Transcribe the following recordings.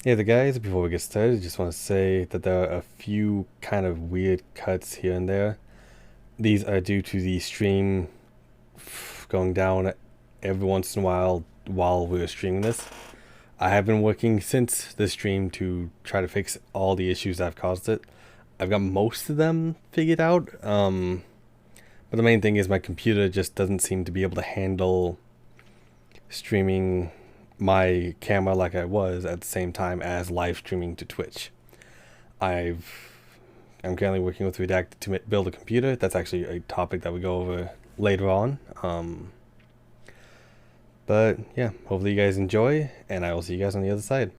Hey the guys, before we get started, just want to say that there are a few kind of weird cuts here and there. These are due to the stream going down every once in a while we were streaming this. I have been working since the stream to try to fix all the issues that have caused it. I've got most of them figured out, but the main thing is my computer just doesn't seem to be able to handle streaming my camera like I was at the same time as live streaming to Twitch. I've I'm currently working with Redacted to build a computer. That's actually a topic that we go over later on. But yeah, hopefully you guys enjoy, and I will see you guys on the other side.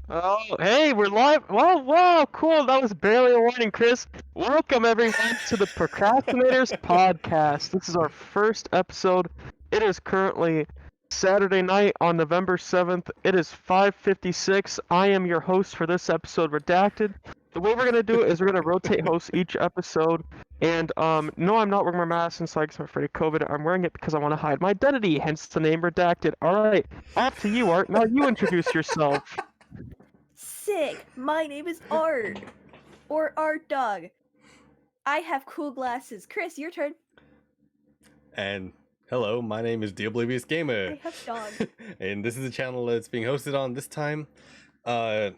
Oh, hey, we're live. Wow, wow, cool. That was barely a warning, Chris. Welcome, everyone, to the Procrastinators podcast. This is our first episode. It is currently Saturday night on November 7th. It is 5:56. I am your host for this episode, Redacted. The way we're going to do it is we're going to rotate hosts each episode. And, no, I'm not wearing my mask since I'm afraid of COVID. I'm wearing it because I want to hide my identity, hence the name Redacted. All right, off to you, Art. Now you introduce yourself. Sick! My name is Art. Or Art Dog. I have cool glasses. Chris, your turn. And hello, my name is The Oblivious Gamer. I have dog. And this is a channel that's being hosted on this time. The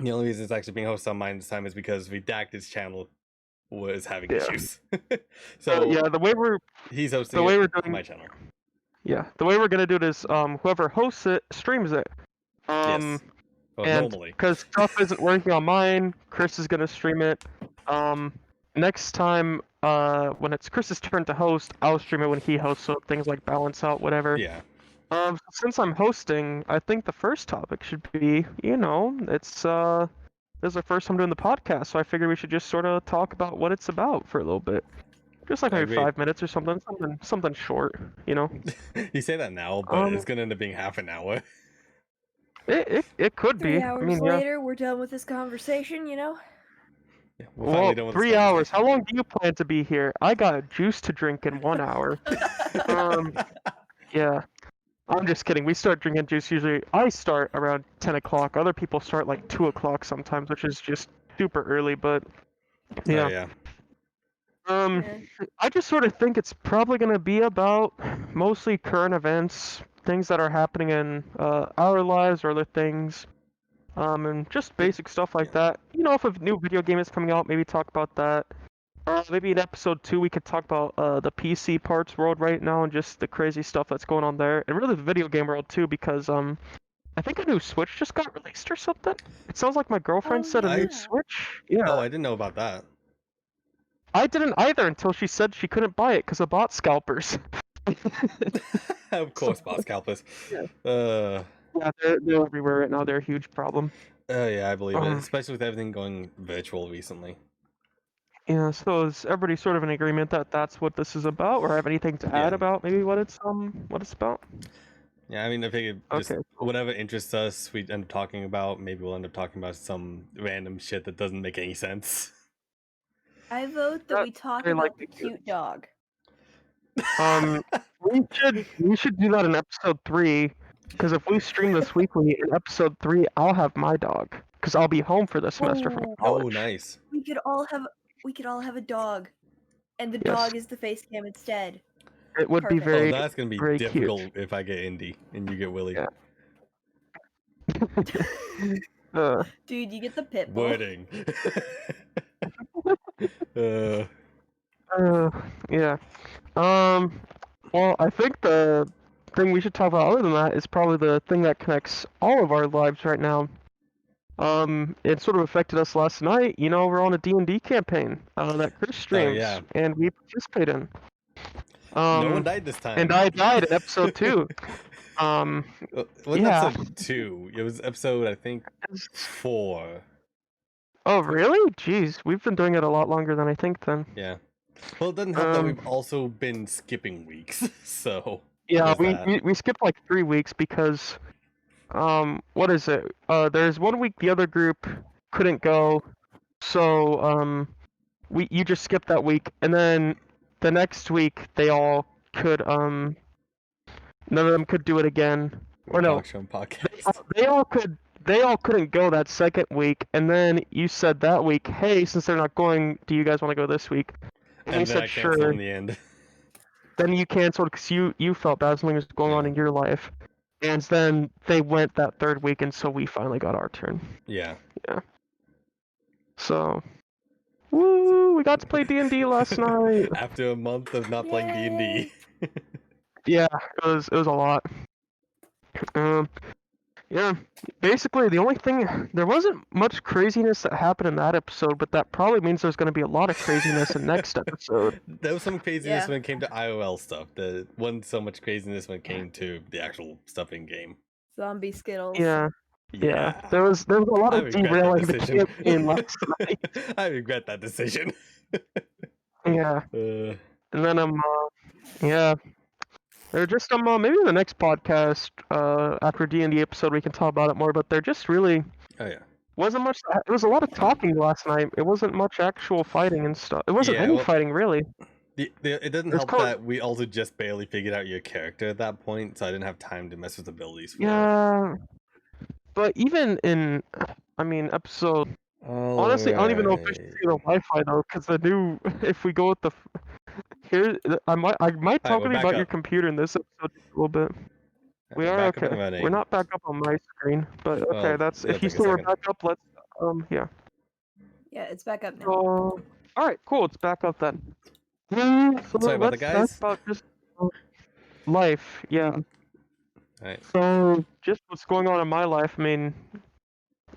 only reason it's actually being hosted on mine this time is because Redacted's channel was having issues. So yeah, the way we're he's hosting the way it we're on doing my channel. yeah, the way we're gonna do it is whoever hosts it streams it. Yes. Well, And normally. because stuff isn't working on mine, Chris is gonna stream it. Next time when it's Chris's turn to host, I'll stream it when he hosts, so things like balance out, whatever. Yeah. Since I'm hosting, I think the first topic should be, it's this is our first time doing the podcast, so I figured we should just sort of talk about what it's about for a little bit. Just like maybe 5 minutes or something short, You say that now, but it's gonna end up being half an hour. It could be. 3 hours later, we're done with this conversation, you know? Yeah, well, 3 hours. How long do you plan to be here? I got a juice to drink in 1 hour. Yeah. I'm just kidding. We start drinking juice usually. I start around 10 o'clock. Other people start like 2 o'clock sometimes, which is just super early, but yeah. Oh, yeah. I just sort of think it's probably going to be about mostly current events, things that are happening in our lives or other things, and just basic stuff like that. If a new video game is coming out, maybe talk about that. Maybe in episode 2 we could talk about the PC parts world right now and just the crazy stuff that's going on there, and really the video game world too, because I think a new Switch just got released or something. It sounds like my girlfriend said a new Switch. Yeah. Oh, I didn't know about that. I didn't either until she said she couldn't buy it because of bot scalpers. Of course, bot scalpers. Yeah. Yeah, they're everywhere right now. They're a huge problem. Yeah, I believe it, especially with everything going virtual recently. Yeah, so is everybody sort of in agreement that that's what this is about, or have anything to add about maybe what it's about? Yeah, I mean, I figured just whatever interests us, we end up talking about. Maybe we'll end up talking about some random shit that doesn't make any sense. I vote that we talk about the cute dog. We should do that in episode 3, because if we stream this weekly, in episode 3, I'll have my dog, because I'll be home for the semester from college. Oh, nice. We could all have a dog, and the dog is the face cam instead. It would be very. Oh, that's gonna be very difficult cute. if I get Indy and you get Willie. Yeah. Dude, you get the pit bull. Wording. Yeah. Well, I think the thing we should talk about other than that is probably the thing that connects all of our lives right now. It sort of affected us last night. We're on a D&D campaign that Chris streams, and we participate in. No one died this time. And I died in episode 2. What's Yeah. episode 2? It was episode, I think, 4. Oh, really? Jeez, we've been doing it a lot longer than I think then. Yeah. Well, it doesn't help that Um, we've also been skipping weeks, so yeah, there's that. we skipped like 3 weeks because, what is it? There's 1 week the other group couldn't go, so, you just skipped that week, and then the next week they all could, none of them could do it again. Or no, Talk show and podcast. they all couldn't go that second week, and then you said that week, hey, since they're not going, do you guys want to go this week? And we And then I said canceled sure. in the end. Then you canceled because you felt bad something was going on Yeah. in your life, and then they went that third week, and so we finally got our turn. Yeah. So, woo, we got to play D&D last night. After a month of not playing D&D. Yeah, it was a lot. Yeah, basically the only thing, there wasn't much craziness that happened in that episode, but that probably means there's going to be a lot of craziness in next episode. There was some craziness Yeah. when it came to IOL stuff. There wasn't so much craziness when it came to the actual stuff in game. Zombie Skittles. Yeah, there was a lot I of regret that derailing the decision. campaign last night. I regret that decision. Yeah, Uh, and then yeah, they're just maybe in the next podcast after D&D episode we can talk about it more, but they're just really oh yeah. wasn't much. It was a lot of talking last night. It wasn't much actual fighting and stuff. It wasn't Yeah, any well, fighting really. it doesn't It's help called- that we also just barely figured out your character at that point, so I didn't have time to mess with abilities for it. Yeah, but even in, I mean, episode. Honestly, I don't even know if I should see the Wi-Fi though, because the new. If we go with the. Here, I might we're talk to you back about your up. computer in this episode just a little bit. We are back up okay. and running. We're not back up on my screen, but okay. Well, That's it'll if you take a see we're second. back up. Let's yeah. Yeah, it's back up now. All right, cool. It's back up then. So Sorry about let's that, guys. talk about just life. Yeah. Alright. So just what's going on in my life. I mean,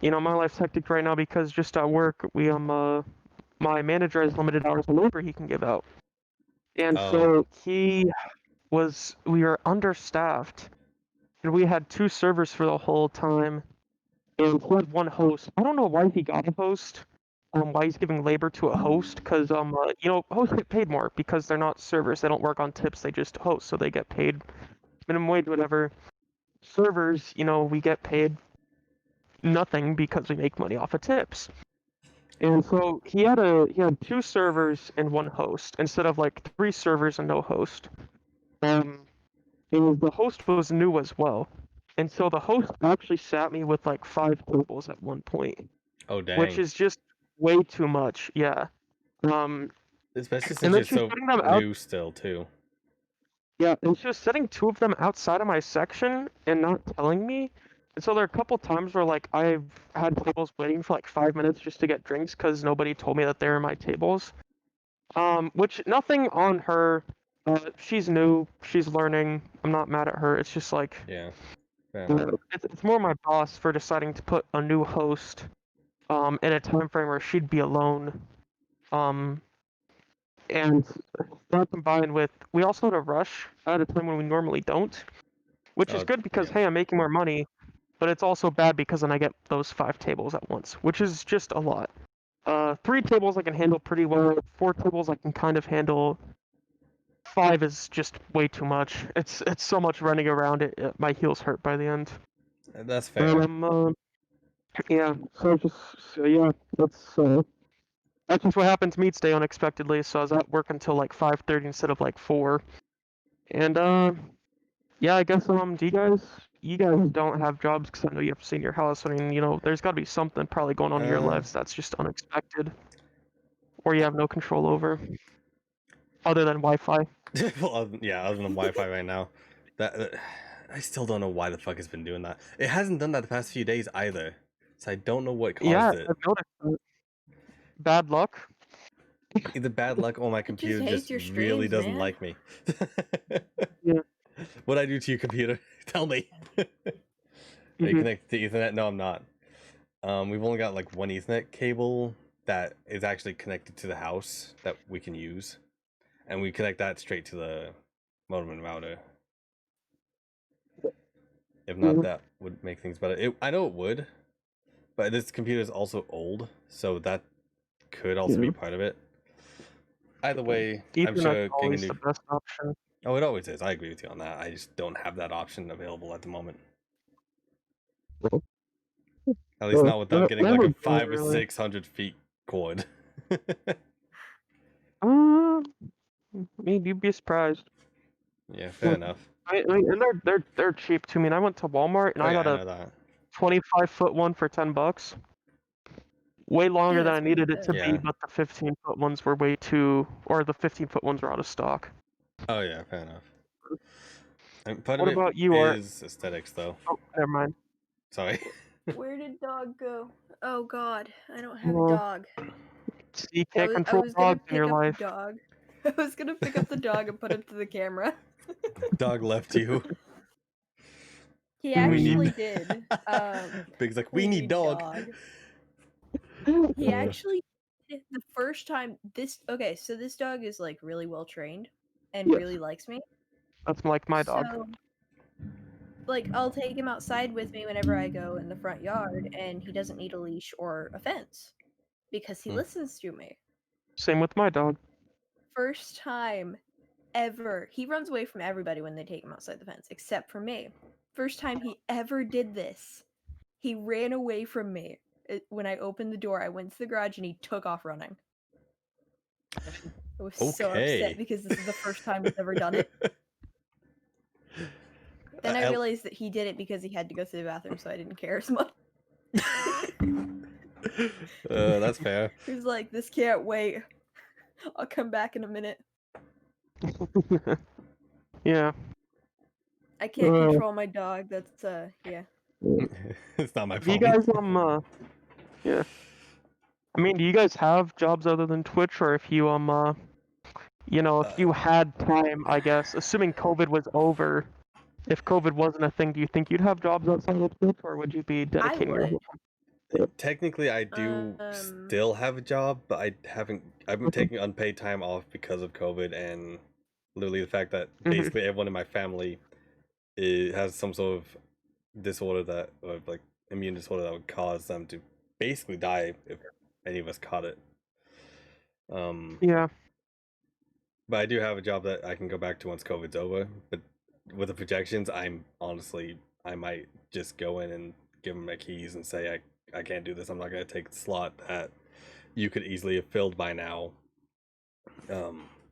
you know, my life's hectic right now because just at work we my manager has limited hours of labor he can give out, and Oh. so we were understaffed, and we had 2 servers for the whole time, and he had 1 host. I don't know why he got a host. Why he's giving labor to a host? Because you know, hosts get paid more because they're not servers. They don't work on tips. They just host, so they get paid minimum wage, whatever. Servers, you know, we get paid nothing because we make money off of tips. And so he had 2 servers and 1 host instead of like 3 servers and no host. And the host was new as well. And so the host actually sat me with like 5 tables at one point, Oh dang. which is just way too much. Yeah. Especially and since then you're she's so putting them out. new still too. Yeah, and she was setting 2 of them outside of my section and not telling me. And so there are a couple times where like I've had tables waiting for like 5 minutes just to get drinks because nobody told me that they were my tables. Which nothing on her. She's new. She's learning. I'm not mad at her. It's just like Yeah. Fair enough. it's more my boss for deciding to put a new host in a time frame where she'd be alone. And that combined with we also had a rush at a time when we normally don't, which is Oh, good because yeah. hey, I'm making more money, but it's also bad because then I get those 5 tables at once, which is just a lot. 3 tables I can handle pretty well. 4 tables I can kind of handle. 5 is just way too much. It's so much running around. My heels hurt by the end. That's fair. Yeah. So yeah, that's just what happened to me today unexpectedly. So I was at work until like 5:30 instead of like 4. And yeah, I guess do you guys don't have jobs because I know you have a senior house. I mean, you know, there's got to be something probably going on in your lives that's just unexpected, or you have no control over, other than Wi-Fi. Well, yeah, other than Wi-Fi right now. That I still don't know why the fuck it's been doing that. It hasn't done that the past few days either. So I don't know what caused Yeah, it. I've noticed that. Bad luck. Either bad luck or my It just computer hates just your really streams, doesn't man. like me. Yeah. What'd I do to your computer? Tell me. Are you connected to Ethernet? No, I'm not. We've only got like 1 Ethernet cable that is actually connected to the house that we can use. And we connect that straight to the modem and router. If not, that would make things better. I know it would, but this computer is also old, so that could also be part of it. Either way, I'm Ethernet's sure getting a always new. the best option. Oh, it always is. I agree with you on that. I just don't have that option available at the moment. At least not without getting like a 500 or 600 feet cord. I mean, you'd be surprised. Yeah, fair enough. I mean, and they're cheap too. I mean, I went to Walmart and Oh I yeah, got I a know that. 25-foot one for $10. Way longer Hey, than I that's pretty needed it to good. be, Yeah. but the 15-foot ones were way too, or the 15-foot ones were out of stock. Oh yeah, fair enough. And part What of it about you, Art? is aesthetics, though. Oh, never mind. Sorry. Where did dog go? Oh God, I don't have a Well, dog. so you I can't was control gonna dogs in your pick up the life. dog. I was gonna pick up the dog and put him to the camera. Dog left you. He We actually need- did. Big's like, we need dog. He actually did the first time this. Okay, so this dog is like really well trained and Yes. really likes me. That's like my dog. So, like, I'll take him outside with me whenever I go in the front yard, and he doesn't need a leash or a fence because he listens to me. Same with my dog. First time ever. He runs away from everybody when they take him outside the fence, except for me. First time he ever did this. He ran away from me. When I opened the door, I went to the garage and he took off running. I was so Okay. upset because this is the first time he's ever done it. Then I realized that he did it because he had to go to the bathroom, so I didn't care as much. That's fair. He was like, "This can't wait. I'll come back in a minute." Yeah. I can't control my dog. That's yeah. It's not my Do you fault. guys yeah. I mean, do you guys have jobs other than Twitch, or if you you know, if you had time, I guess, assuming COVID was over, if COVID wasn't a thing, do you think you'd have jobs outside of Twitch, or would you be dedicating your would. whole Technically, I do still have a job, but I've been taking unpaid time off because of COVID and literally the fact that basically everyone in my family has some sort of disorder or like immune disorder that would cause them to basically die if any of us caught it. Yeah. But I do have a job that I can go back to once COVID's over. But with the projections, I might just go in and give them my keys and say I can't do this. I'm not gonna take the slot that you could easily have filled by now.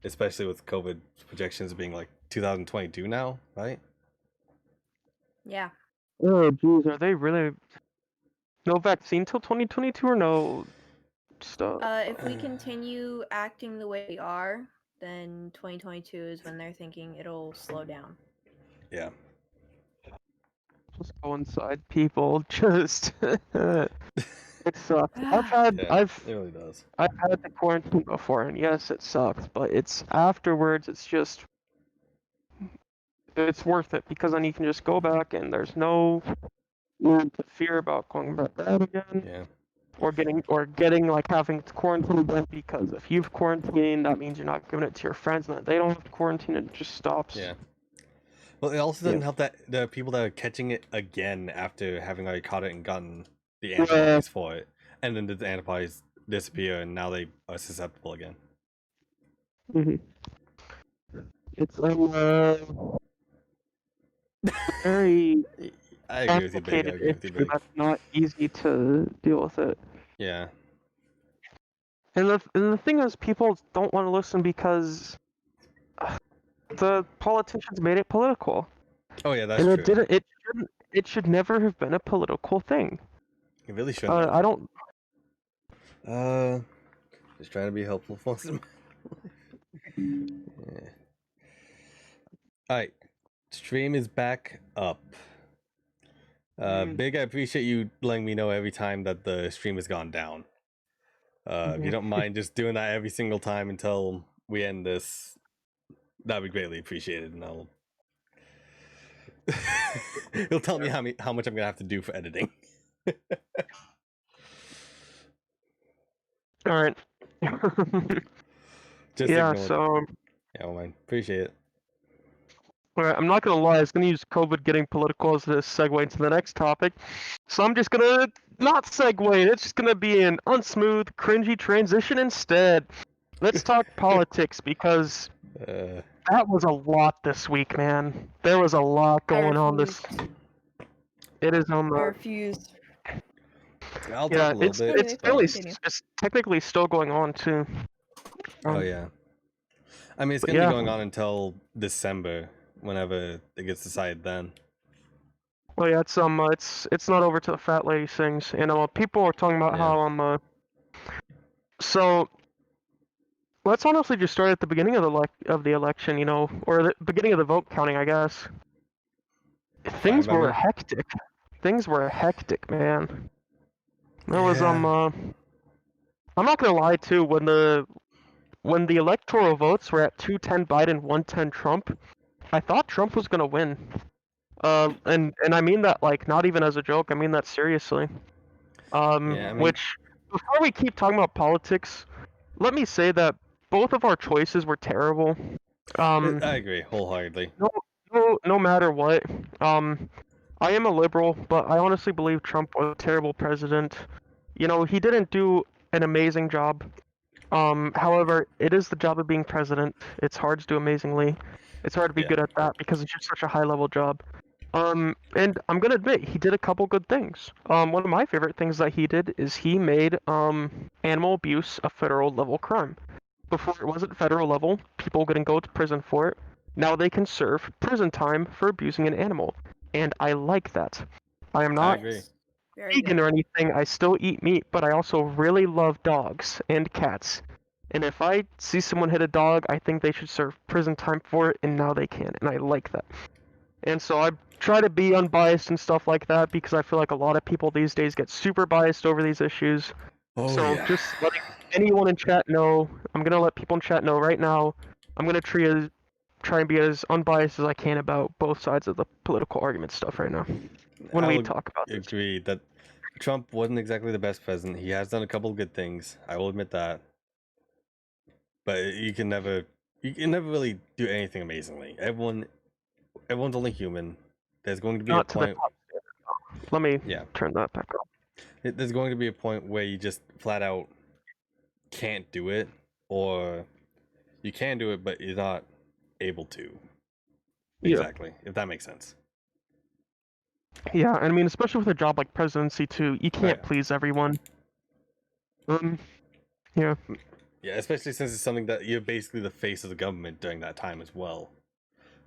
Especially with COVID projections being like 2022 now, right? Yeah. Oh, geez, are they really no vaccine till 2022 or no stuff? If we continue acting the way we are, then 2022 is when they're thinking it'll slow down. Yeah. Just go inside, people. Just it sucks. Yeah, it really does. I've had the quarantine before, and yes, it sucks, but it's afterwards. It's worth it because then you can just go back, and there's no need to fear about going back out again. Yeah. Or getting like having to quarantine again, because if you've quarantined, that means you're not giving it to your friends, and that they don't have to quarantine. It just stops. Yeah. Well, it also doesn't help that the people that are catching it again after having already caught it and gotten the antibodies for it, and then the antibodies disappear, and now they are susceptible again. It's very I agree with you, Big. I agree with you, Big. That's not easy to deal with it. Yeah. And the thing is, people don't want to listen because the politicians made it political. Oh yeah, that's and true. It should never have been a political thing. It really shouldn't. I don't. Just trying to be helpful for some. Yeah. All right, stream is back up. Big, I appreciate you letting me know every time that the stream has gone down. If you don't mind just doing that every single time until we end this, that'd be greatly appreciated, and it'll tell me how much I'm gonna have to do for editing. All right. Just yeah. ignore it. So. Yeah, well, man, appreciate it. Alright, I'm not gonna lie, I was gonna use COVID getting political as a segue into the next topic. So I'm just gonna not segue, it's just gonna be an unsmooth, cringy transition instead. Let's talk politics because Uh, that was a lot this week, man. There was a lot I going on this. refuse. It is on I the. refuse. I'll talk Yeah, a little bit, Anyway, but continue. it's technically still going on too. oh yeah. I mean, it's But gonna be yeah. going on until December, whenever it gets decided then. Well, yeah, it's not over till the fat lady sings, and people are talking about Yeah. how So let's honestly just start at the beginning of the election, or the beginning of the vote counting, I guess. Fine Things by were me. hectic. Things were hectic, man. There was Yeah. I'm not gonna lie too. When the electoral votes were at 210 Biden, 110 Trump, I thought Trump was gonna win. And I mean that like not even as a joke. I mean that seriously. Yeah, I mean, Which before we keep talking about politics, let me say that both of our choices were terrible. Um, I agree wholeheartedly. no matter what. Um, I am a liberal, but I honestly believe Trump was a terrible president. He didn't do an amazing job. However, it is the job of being president. It's hard to do amazingly. It's hard to be Yeah. good at that because it's just such a high level job. And I'm gonna admit he did a couple good things. One of my favorite things that he did is he made animal abuse a federal level crime. Before it wasn't federal level, people couldn't go to prison for it. Now they can serve prison time for abusing an animal, and I like that. I am I not agree. Yes. Very vegan good. or anything. I still eat meat, but I also really love dogs and cats. And if I see someone hit a dog, I think they should serve prison time for it, and now they can, and I like that. And so I try to be unbiased and stuff like that because I feel like a lot of people these days get super biased over these issues. Oh So yeah. just letting anyone in chat know, I'm gonna let people in chat know right now. I'm gonna try and be as unbiased as I can about both sides of the political argument stuff right now when I we will talk about this. agree that Trump wasn't exactly the best president. He has done a couple of good things. I will admit that. But you can never really do anything amazingly. Everyone's only human. There's going to be a Not to the point. top standard. Let me Yeah. turn that back on. There's going to be a point where you just flat out can't do it, or you can do it, but you're not able to. Yeah. Exactly, if that makes sense. Yeah, and I mean, especially with a job like presidency too, you can't Right. please everyone. Yeah. Yeah, especially since it's something that you're basically the face of the government during that time as well.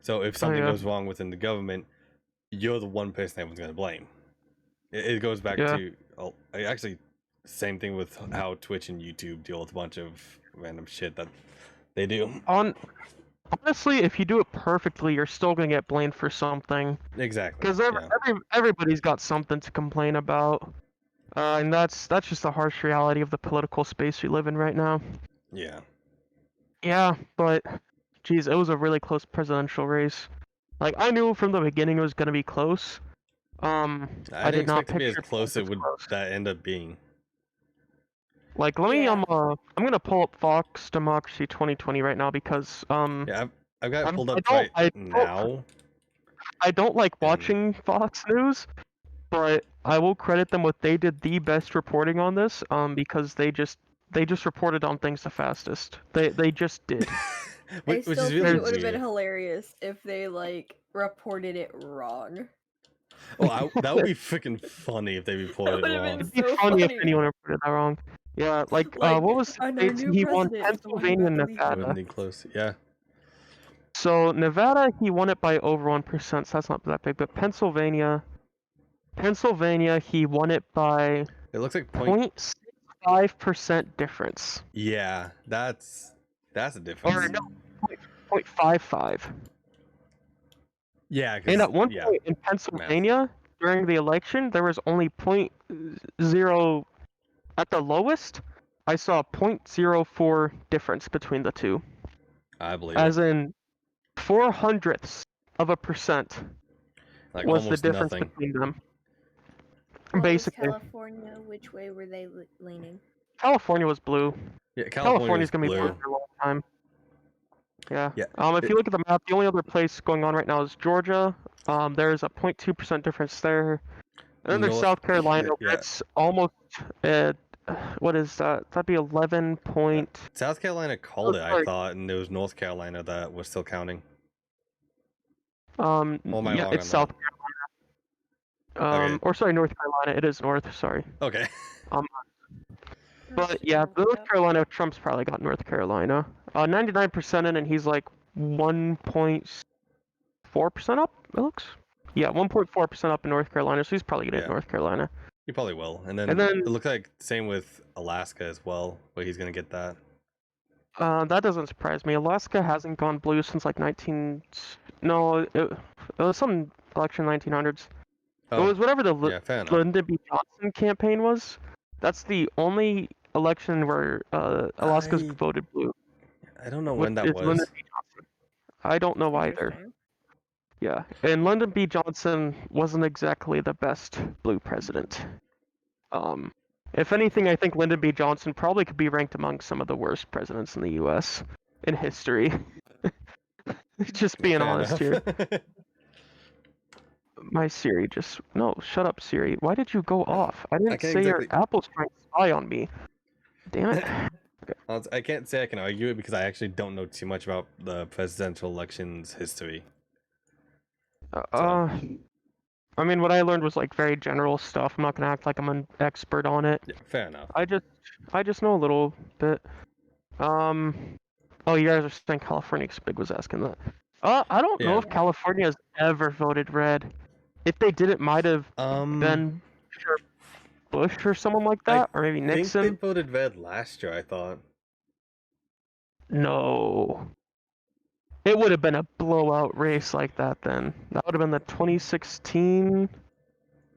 So if something yeah. goes wrong within the government, you're the one person everyone's going to blame. It goes back Yeah. to actually same thing with how Twitch and YouTube deal with a bunch of random shit that they do. Honestly, if you do it perfectly, you're still gonna get blamed for something. Exactly. Because Yeah. everybody's got something to complain about. And that's just the harsh reality of the political space we live in right now. Yeah. Yeah, but geez, it was a really close presidential race. Like I knew from the beginning it was gonna be close. I I didn't did not expect to be as picture it close it this would close. that end up being. Like let me Yeah. I'm gonna pull up Fox Democracy 2020 right now because Yeah, I've got it pulled up I right don't now. I don't like And watching Fox News, but I will credit them with they did the best reporting on this, because they just reported on things the fastest. They just did. I which still is think really it would have been weird. hilarious if they reported it wrong. Oh, that would be freaking funny if they That reported would it have wrong. been It'd be so funny if funny. anyone reported that wrong. Yeah, like Like, what was the and our states new he won? president is the one who Pennsylvania got and the leak. It Nevada. wasn't even close. Yeah. So Nevada he won it by over 1%, so that's not that big. But Pennsylvania he won it by It looks like point. 0.65% difference. Yeah, that's a Or difference. no, 0.55. Yeah, And because at one yeah, point in math. Pennsylvania during the election, there was only point zero at the lowest. I saw 0.04 difference between the two, I believe it. as in 400ths of a percent Like was the almost difference nothing. between them. What was Basically, California? Which way were they leaning? California was blue. Yeah, California California's was gonna be blue blue. for a long time. Yeah. Yeah. If you look at the map, the only other place going on right now is Georgia. There's a 0.2% difference there. And then there's North. South Carolina, where Yeah. it's almost what is that? That'd be 11 point. South Carolina Oh, called it, I sorry. thought, and it was North Carolina that was still counting. Or am I Yeah, wrong it's on South that? Carolina. Okay. Or sorry, North Carolina. It is North. Sorry. Okay. Um, That's but yeah, North yep. Carolina. Trump's probably got North Carolina. 99% in, and he's like 1.4% up. It looks. Yeah, 1.4% up in North Carolina. So he's probably gonna hit Yeah. North Carolina. He probably will. And And then then it looks like same with Alaska as well, where he's gonna get that. that doesn't surprise me. Alaska hasn't gone blue since like 19. No, it was some election 1900s. It Oh, was whatever the yeah, fair enough. Lyndon B. Johnson campaign was. That's the only election where Alaska's I voted blue. I don't know What when that is Lyndon was. B. Johnson? I don't know either. Interesting. Yeah, and Lyndon B. Johnson wasn't exactly the best blue president. Um, if anything, I think Lyndon B. Johnson probably could be ranked among some of the worst presidents in the U.S. in history. Just being Fair honest enough. here. My Siri just no, shut up, Siri. Why did you go off? I didn't can't say your exactly. Apple's trying to spy on me. Damn it. I can't say I can argue it because I actually don't know too much about the presidential elections history. Uh, I mean, what I learned was like very general stuff. I'm not gonna act like I'm an expert on it. Yeah, fair enough. I just know a little bit. Oh, you guys are saying California 'cause Big was asking that. I don't know Yeah. if California has ever voted red. If they did, it might have been sure Bush or someone like I that, or maybe think they Nixon. voted red last year, I thought. No. It would have been a blowout race like that then. That would have been the 2016.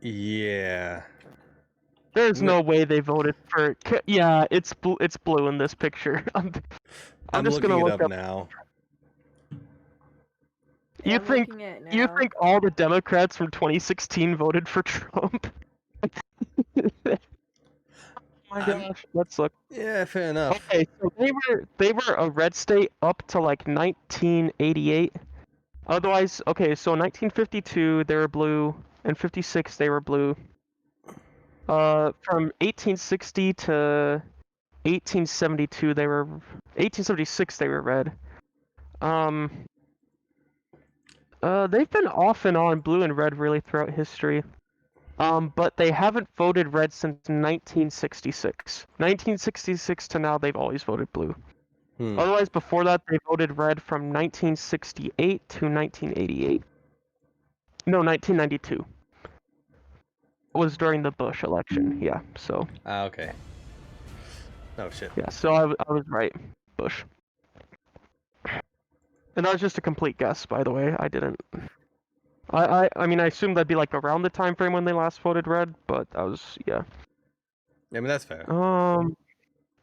Yeah. There's no way they voted for. Yeah, it's blue in this picture. I'm I'm just looking gonna it look up up. now. Yeah, You I'm think looking at it you now. think all the Democrats from 2016 voted for Trump? Oh my gosh, let's look. Yeah, fair enough. Okay, so they were a red state up to like 1988. Otherwise, okay, so in 1952 they were blue, and 56 they were blue. From 1860 to 1872 they were 1876 they were red. They've been off and on blue and red really throughout history. But they haven't voted red since 1966. 1966 to now they've always voted blue. Otherwise, before that, they voted red from 1968 to 1988. No, 1992. It was during the Bush election. Yeah, so. Okay. Oh, shit. Yeah, so I was right. Bush. And that was just a complete guess, by the way. I didn't. I mean, I assumed that'd be like around the time frame when they last voted red, but that was, yeah. I mean, that's fair.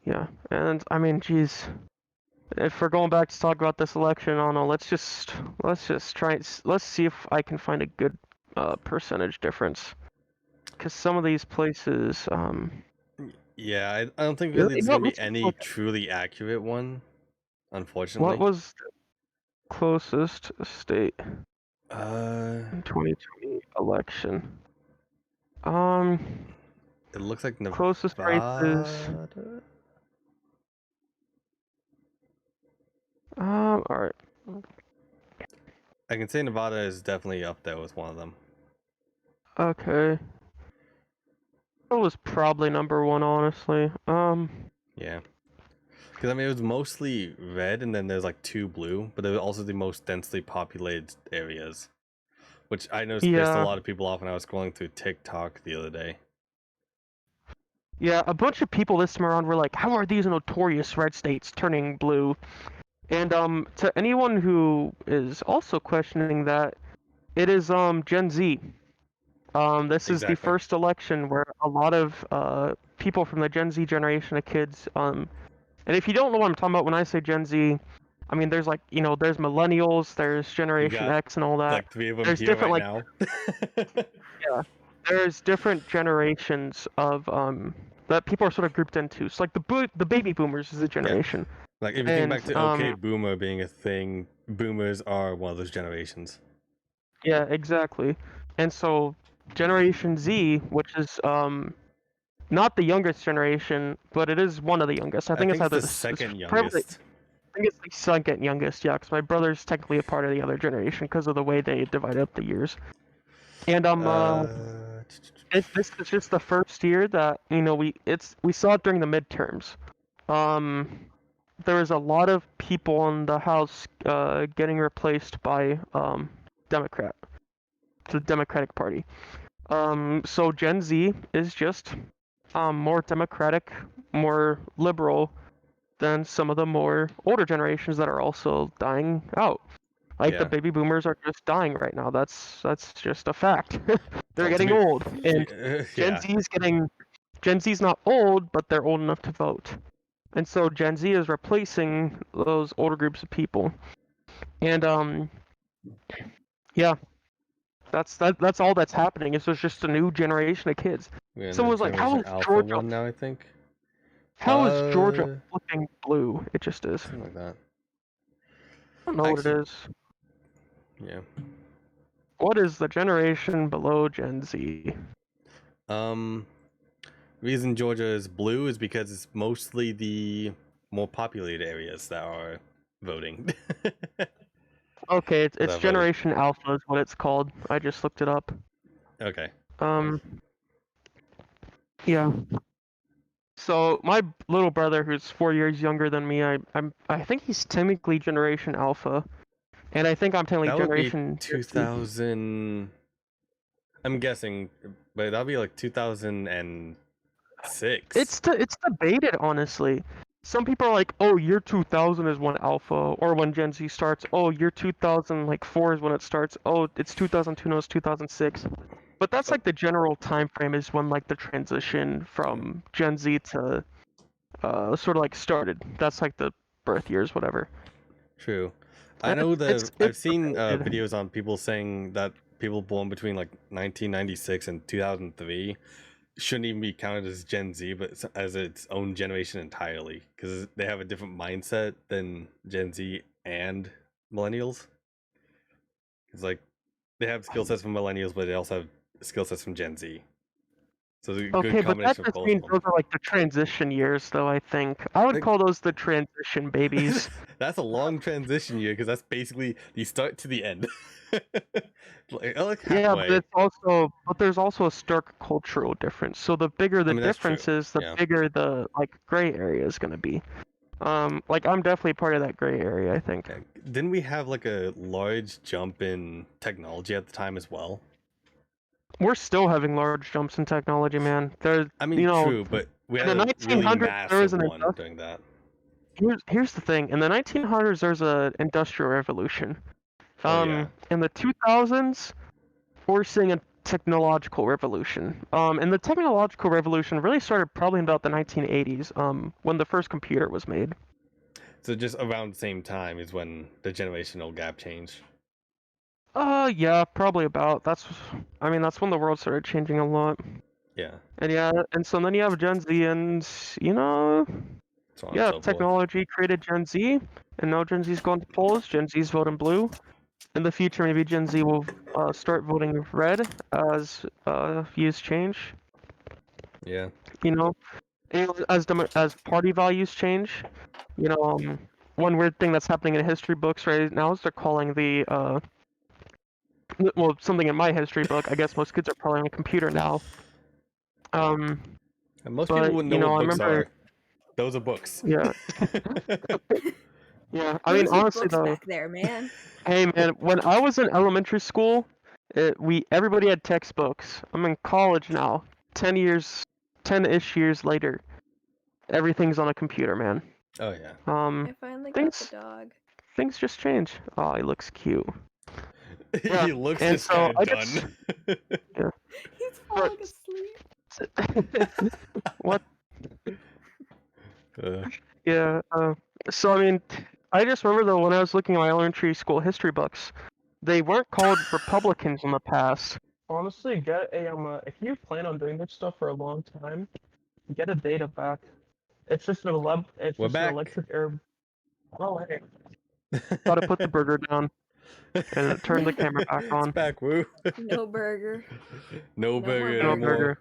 Yeah, and I mean, geez. If we're going back to talk about this election, I don't know. Let's just try. Let's see if I can find a good percentage difference. Because some of these places, Yeah, I don't think you really there's know, gonna be let's just any look. truly accurate one, What unfortunately. was the closest state Uh, in 2020 election? it looks like Closest races. Nevada. All right. I can say Nevada is definitely up there with one of them. Okay. That was probably number one, honestly. Yeah. Because I mean, it was mostly red, and then there's like 2 blue, but they're also the most densely populated areas, which I noticed pissed a Yeah. lot of people off when I was scrolling through TikTok the other day. Yeah, a bunch of people this time around were like, "How are these notorious red states turning blue?" And to anyone who is also questioning that, it is Gen Z. This is the Exactly. first election where a lot of people from the Gen Z generation of kids and if you don't know what I'm talking about when I say Gen Z, I mean there's like, there's millennials, there's You Generation got X and all that. like 3 of them There's here different right like now. yeah, there's different generations of that people are sort of grouped into. So like the baby boomers is a generation. Like if you think back And to boomer being a thing, boomers are one of those generations. yeah, exactly. And so Generation Z, which is not the youngest generation, but it is one of the youngest. I I think it's think it's either the this is second probably youngest. I think it's like second youngest, yeah, because my brother's technically a part of the other generation because of the way they divide up the years. And this is just the first year that we saw it during the midterms. There was a lot of people in the House getting replaced by Democrat, the Democratic Party. So Gen Z is just more democratic, more liberal than some of the more older generations that are also dying out. Like the Yeah. baby boomers are just dying right now. That's just a fact. They're Well, to getting be, old, and yeah, Gen Z is not old, but they're old enough to vote. And so Gen Z is replacing those older groups of people. And yeah, that's all that's happening. Is there's just a new generation of kids. we're in the Someone was like, Generation Alpha one now, I think. How is Georgia Uh, flipping blue?" It just is. something like that. I don't know what it Actually, is. yeah. What is the generation below Gen Z? Um, reason Georgia is blue is because it's mostly the more populated areas that are voting. Okay, it's that voted. Generation Alpha is what it's called. I just looked it up. Okay. Um, yeah. So my little brother, who's 4 years younger than me, I think he's technically Generation Alpha, and I think I'm technically That would be Generation Gen Z. 2000. I'm guessing, but that'll be like 2006. It's debated, honestly. Some people are like, "Oh, year 2000 is when Alpha or when Gen Z starts. Oh, year 2000 like 4 is when it starts. Oh, it's 2002, no, it's 2006." But that's Oh, like the general time frame is when like the transition true. from Gen Z to sort of like started. That's like the birth years, whatever. True. I And know I've it's seen debated. videos on people saying that people born between like 1996 and 2003 shouldn't even be counted as Gen Z, but as its own generation entirely because they have a different mindset than Gen Z and millennials. It's like they have skill sets from millennials, but they also have skill sets from Gen Z. So it's a good Okay, but that combination of just both of means them. those are like the transition years, though, I think. I would Like, call those the transition babies. that's a long transition year because that's basically the start to the end. like Yeah, but halfway. there's also a stark cultural difference. So the bigger I the mean, that's true. difference is, the Yeah. bigger the like gray area is gonna be. Like I'm definitely part of that gray area, I think. Yeah. Didn't we have like a large jump in technology at the time as well? We're still having large jumps in technology, man. There's, I mean, you know, true, but we in had the a really 1900s there was massive an one industrial. during that. Here's the thing. In the 1900s there's an industrial revolution. Oh yeah. In the 2000s we're seeing a technological revolution. And the technological revolution really started probably in about the 1980s, when the first computer was made. So just around the same time is when the generational gap changed. Yeah, probably about. I mean, that's when the world started changing a lot. Yeah. And yeah, and so then you have Gen Z, and you know, So on and yeah, so forth. technology created Gen Z, and now Gen Z's going to polls. Gen Z's voting blue. In the future, maybe Gen Z will start voting red as views change. Yeah. You know, and as party values change. You know, one weird thing that's happening in history books right now is they're calling the well, something in my history book. I guess most kids are probably on a computer now. Um, And most people but wouldn't know what I books remember, are. Those are books. yeah, yeah. I mean, Those were honestly books though, back there, man. hey man, when I was in elementary school, everybody had textbooks. I'm in college now. 10 years, 10-ish years later, everything's on a computer, man. Oh yeah. I finally got the Things dog. things just change. Oh, he looks cute. Yeah, He looks and just so kind of I done. just yeah. He's For, falling asleep. what? uh, Yeah. So I mean, I just remember though when I was looking at my elementary school history books, they weren't called Republicans in the past. Honestly, get a if you plan on doing this stuff for a long time, get a data back. It's just an we're an back. electric air. Oh, hey. Gotta put the burger down and turn the camera back It's on. back, woo. No burger. No No more burger No anymore. burger.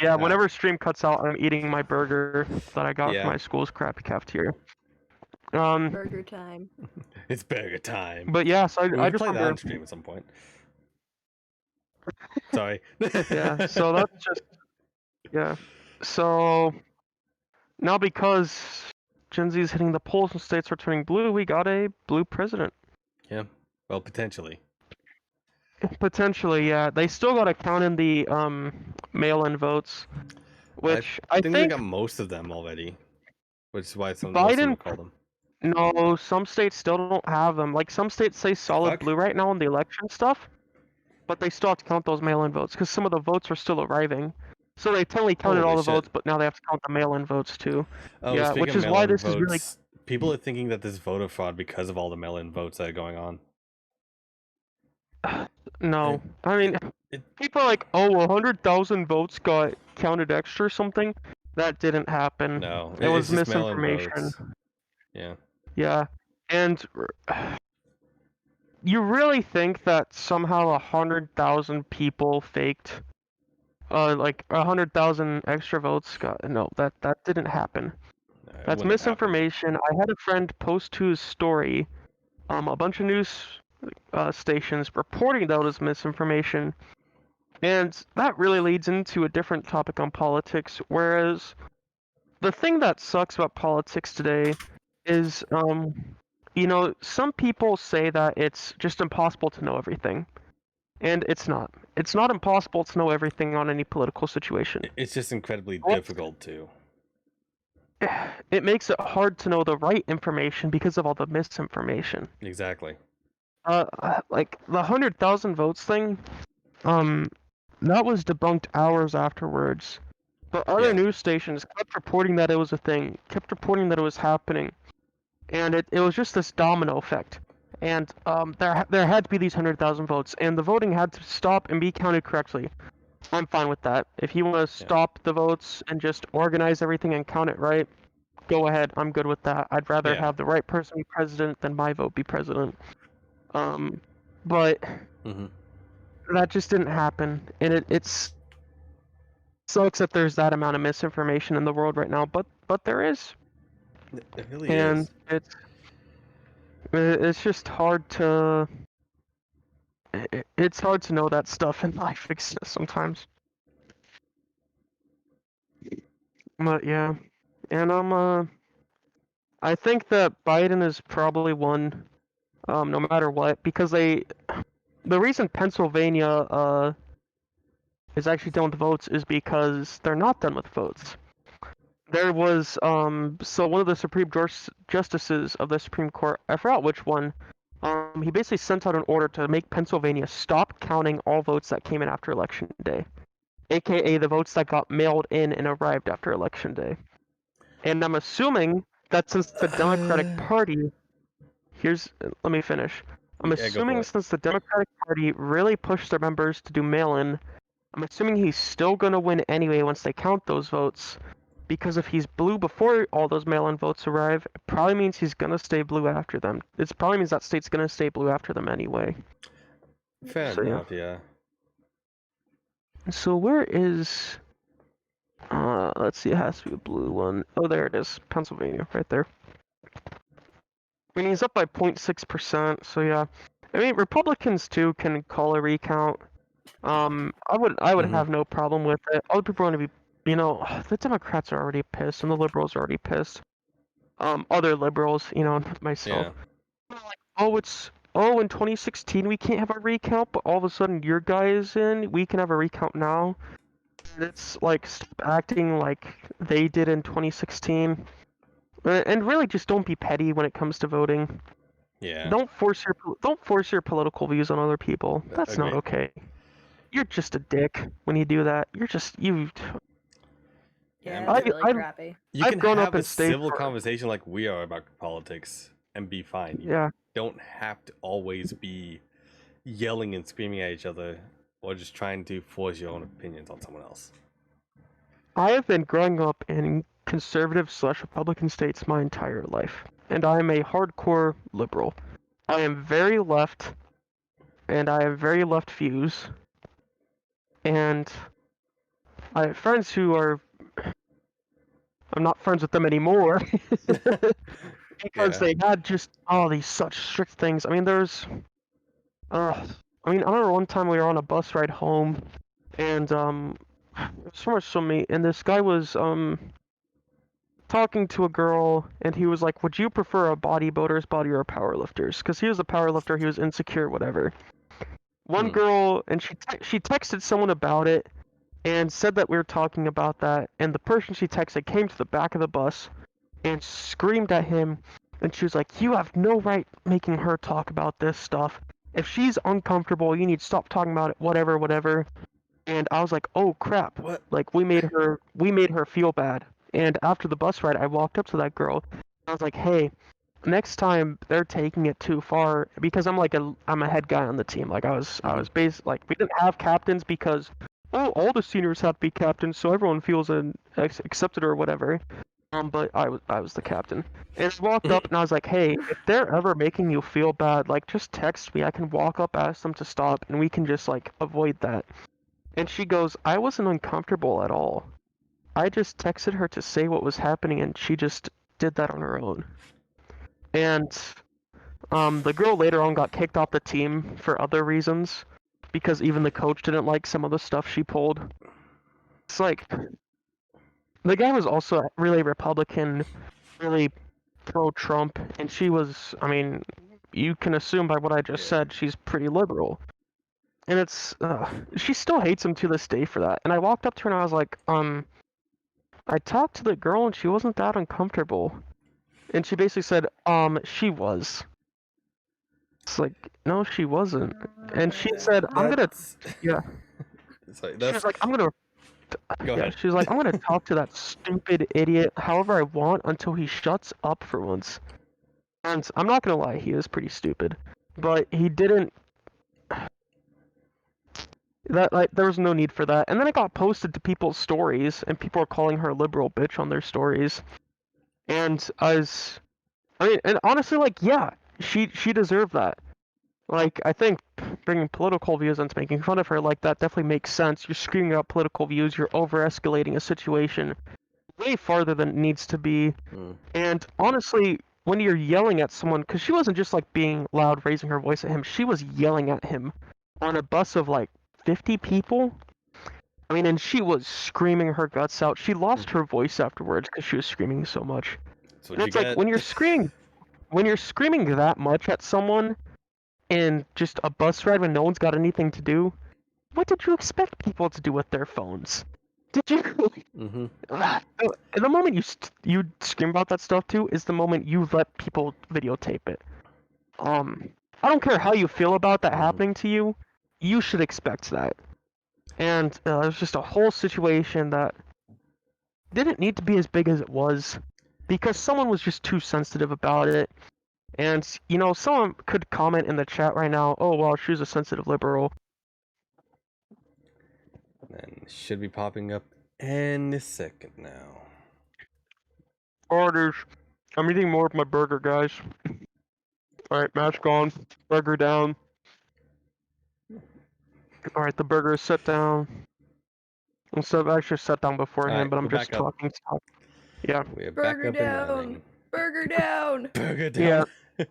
Yeah, Ah. whenever stream cuts out, I'm eating my burger that I got Yeah. from my school's crappy cafeteria. Burger time. It's burger time. But yeah, so We I can just play that wonder. on stream at some point. Sorry. Yeah, so that's just yeah. So now because Gen Z is hitting the polls and states are turning blue, we got a blue president. Yeah. Well, potentially. Potentially, yeah. They still got to count in the mail-in votes, which I think they think got most of them already, which is why most of them Biden. call them. No, some states still don't have them. Like some states say solid Fuck? blue right now on the election stuff, but they still have to count those mail-in votes because some of the votes are still arriving. So they technically counted all Holy the shit. votes, but now they have to count the mail-in votes too. Oh, Yeah, speaking which of is why mail-in this is really votes, people are thinking that this is voter fraud because of all the mail-in votes that are going on. no. I mean, people are like, oh, 100,000 votes got counted extra or something. That didn't happen. No, It was it's just mail-in misinformation. votes. Yeah. Yeah, and you really think that somehow 100,000 people faked, like 100,000 extra votes got? No, that didn't happen. No, it That's wouldn't happen. misinformation. I had a friend post to his story, a bunch of news stations reporting that was misinformation, and that really leads into a different topic on politics. Whereas the thing that sucks about politics today is, some people say that it's just impossible to know everything. And it's not. It's not impossible to know everything on any political situation. It's just incredibly What? difficult to. It makes it hard to know the right information because of all the misinformation. Exactly. Like the 100,000 votes thing, that was debunked hours afterwards. But other Yeah. news stations kept reporting that it was a thing, kept reporting that it was happening. And it was just this domino effect. And there had to be these 100,000 votes, and the voting had to stop and be counted correctly. I'm fine with that. If you want to stop the votes and just organize everything and count it right, go ahead. I'm good with that. I'd rather Yeah. have the right person be president than my vote be president. But that just didn't happen, and it's sucks that there's that amount of misinformation in the world right now. But there is, It really and is. it's just hard to. It's hard to know that stuff in life sometimes. But yeah, and I think that Biden is probably one, no matter what, because the reason Pennsylvania is actually done with votes is because they're not done with votes. There was so one of the Supreme Justices of the Supreme Court, I forgot which one, he basically sent out an order to make Pennsylvania stop counting all votes that came in after Election Day, aka the votes that got mailed in and arrived after Election Day. And I'm assuming that since the Democratic Party, let me finish. I'm assuming since the Democratic Party really pushed their members to do mail-in, I'm assuming he's still gonna win anyway once they count those votes. Because if he's blue before all those mail-in votes arrive, it probably means he's gonna stay blue after them. It probably means that state's gonna stay blue after them anyway. Fair enough, yeah. So where is... let's see, it has to be a blue one. Oh, there it is. Pennsylvania, right there. I mean, he's up by 0.6%, so yeah. I mean, Republicans, too, can call a recount. I would have no problem with it. Other people are going to be, the Democrats are already pissed, and the liberals are already pissed. Other liberals, myself. Yeah. Like, in 2016 we can't have a recount, but all of a sudden your guy is in, we can have a recount now. And it's like acting like they did in 2016. And really just don't be petty when it comes to voting. Yeah. Don't force your political views on other people. That's not okay. You're just a dick when you do that. Yeah, it's really crappy. You can have a civil conversation like we are about politics and be fine. You don't have to always be yelling and screaming at each other or just trying to force your own opinions on someone else. I have been growing up in conservative/Republican states my entire life. and I am a hardcore liberal. I am very left, and I have very left views, and I have friends who are. I'm not friends with them anymore because Yeah. they had just these such strict things. I mean, I remember one time we were on a bus ride home, and so much so me, and this guy was talking to a girl, and he was like, "Would you prefer a bodybuilder's body or a powerlifter's?" Because he was a powerlifter, he was insecure, whatever. One girl, and she texted someone about it, and said that we were talking about that, and the person she texted came to the back of the bus and screamed at him, and she was like, "You have no right making her talk about this stuff. If she's uncomfortable, you need to stop talking about it, whatever, whatever." And I was like, "Oh crap." What? Like we made her feel bad. And after the bus ride, I walked up to that girl. I was like, "Hey, next time they're taking it too far," because I'm a head guy on the team. Like I was based like we didn't have captains because all the seniors have to be captains, so everyone feels accepted or whatever. But I was the captain. And I walked up and I was like, "Hey, if they're ever making you feel bad, like just text me. I can walk up, ask them to stop, and we can just like avoid that." And she goes, "I wasn't uncomfortable at all. I just texted her to say what was happening, and she just did that on her own." And the girl later on got kicked off the team for other reasons because even the coach didn't like some of the stuff she pulled. It's like the guy was also really Republican, really pro-Trump, and she was, I mean, you can assume by what I just said, she's pretty liberal. And she still hates him to this day for that. And I walked up to her and I was like, I talked to the girl and she wasn't that uncomfortable. And she basically said, she was. It's like, no, she wasn't. And she said, That's yeah. sorry, She that's was like, I'm gonna, go yeah, ahead. she was like, I'm gonna talk to that stupid idiot however I want until he shuts up for once. And I'm not gonna lie, he is pretty stupid. But he didn't, that, like, there was no need for that. And then it got posted to people's stories, and people are calling her a liberal bitch on their stories. And and honestly, like, yeah, she deserved that. Like, I think bringing political views into making fun of her like that definitely makes sense. You're screaming out political views, you're over-escalating a situation way farther than it needs to be. And honestly, when you're yelling at someone, because she wasn't just like being loud, raising her voice at him, she was yelling at him on a bus of like 50 people. I mean, and she was screaming her guts out. She lost her voice afterwards because she was screaming so much. That's what And you it's like get. when you're screaming that much at someone in just a bus ride when no one's got anything to do, what did you expect people to do with their phones? Did you? The moment you scream about that stuff too is the moment you let people videotape it. I don't care how you feel about that happening to you, you should expect that. And it was just a whole situation that didn't need to be as big as it was because someone was just too sensitive about it. And, you know, someone could comment in the chat right now, "Oh, well, she's a sensitive liberal." And should be popping up any second now. Orders. I'm eating more of my burger, guys. Alright, mask on. Burger down. Alright, the burger is set down. Instead of actually set down beforehand, Alright, but I'm we're just back up. talking stuff. Yeah. We are back Burger up and down. running. Burger down. Burger Yeah. down.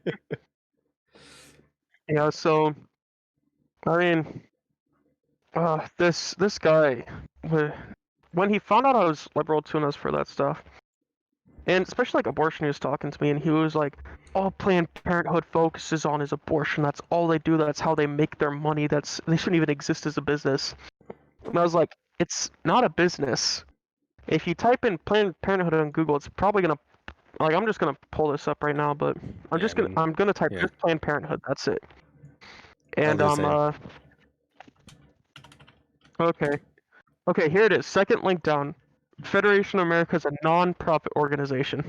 Yeah, so I mean, this guy, when he found out I was liberal tune us for that stuff, and especially like abortion, he was talking to me, and he was like, "All Planned Parenthood focuses on is abortion. That's all they do. That's how they make their money. They shouldn't even exist as a business." And I was like, "It's not a business. If you type in Planned Parenthood on Google, it's probably gonna like I'm just gonna pull this up right now, but I'm gonna type yeah. just Planned Parenthood. That's it." I'll And do the same. okay. Okay, here it is. Second link down. Federation of America is a non-profit organization.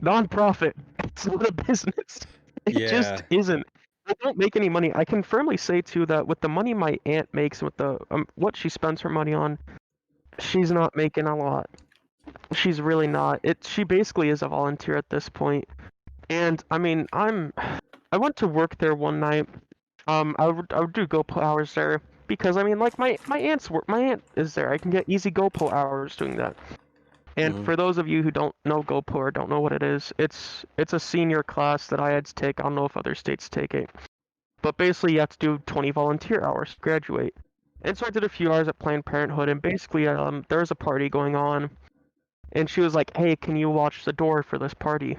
Non-profit. It's not a business. It just Yeah. isn't. They don't make any money. I can firmly say too that with the money my aunt makes, with the what she spends her money on, she's not making a lot. She's really not. She basically is a volunteer at this point. And I mean, I went to work there one night. I would do GoPro hours there because I mean, like my aunt is there. I can get easy GoPro hours doing that. And Mm-hmm. for those of you who don't know GoPro or don't know what it is, it's a senior class that I had to take. I don't know if other states take it, but basically you have to do 20 volunteer hours to graduate. And so I did a few hours at Planned Parenthood, and basically there was a party going on, and she was like, "Hey, can you watch the door for this party?"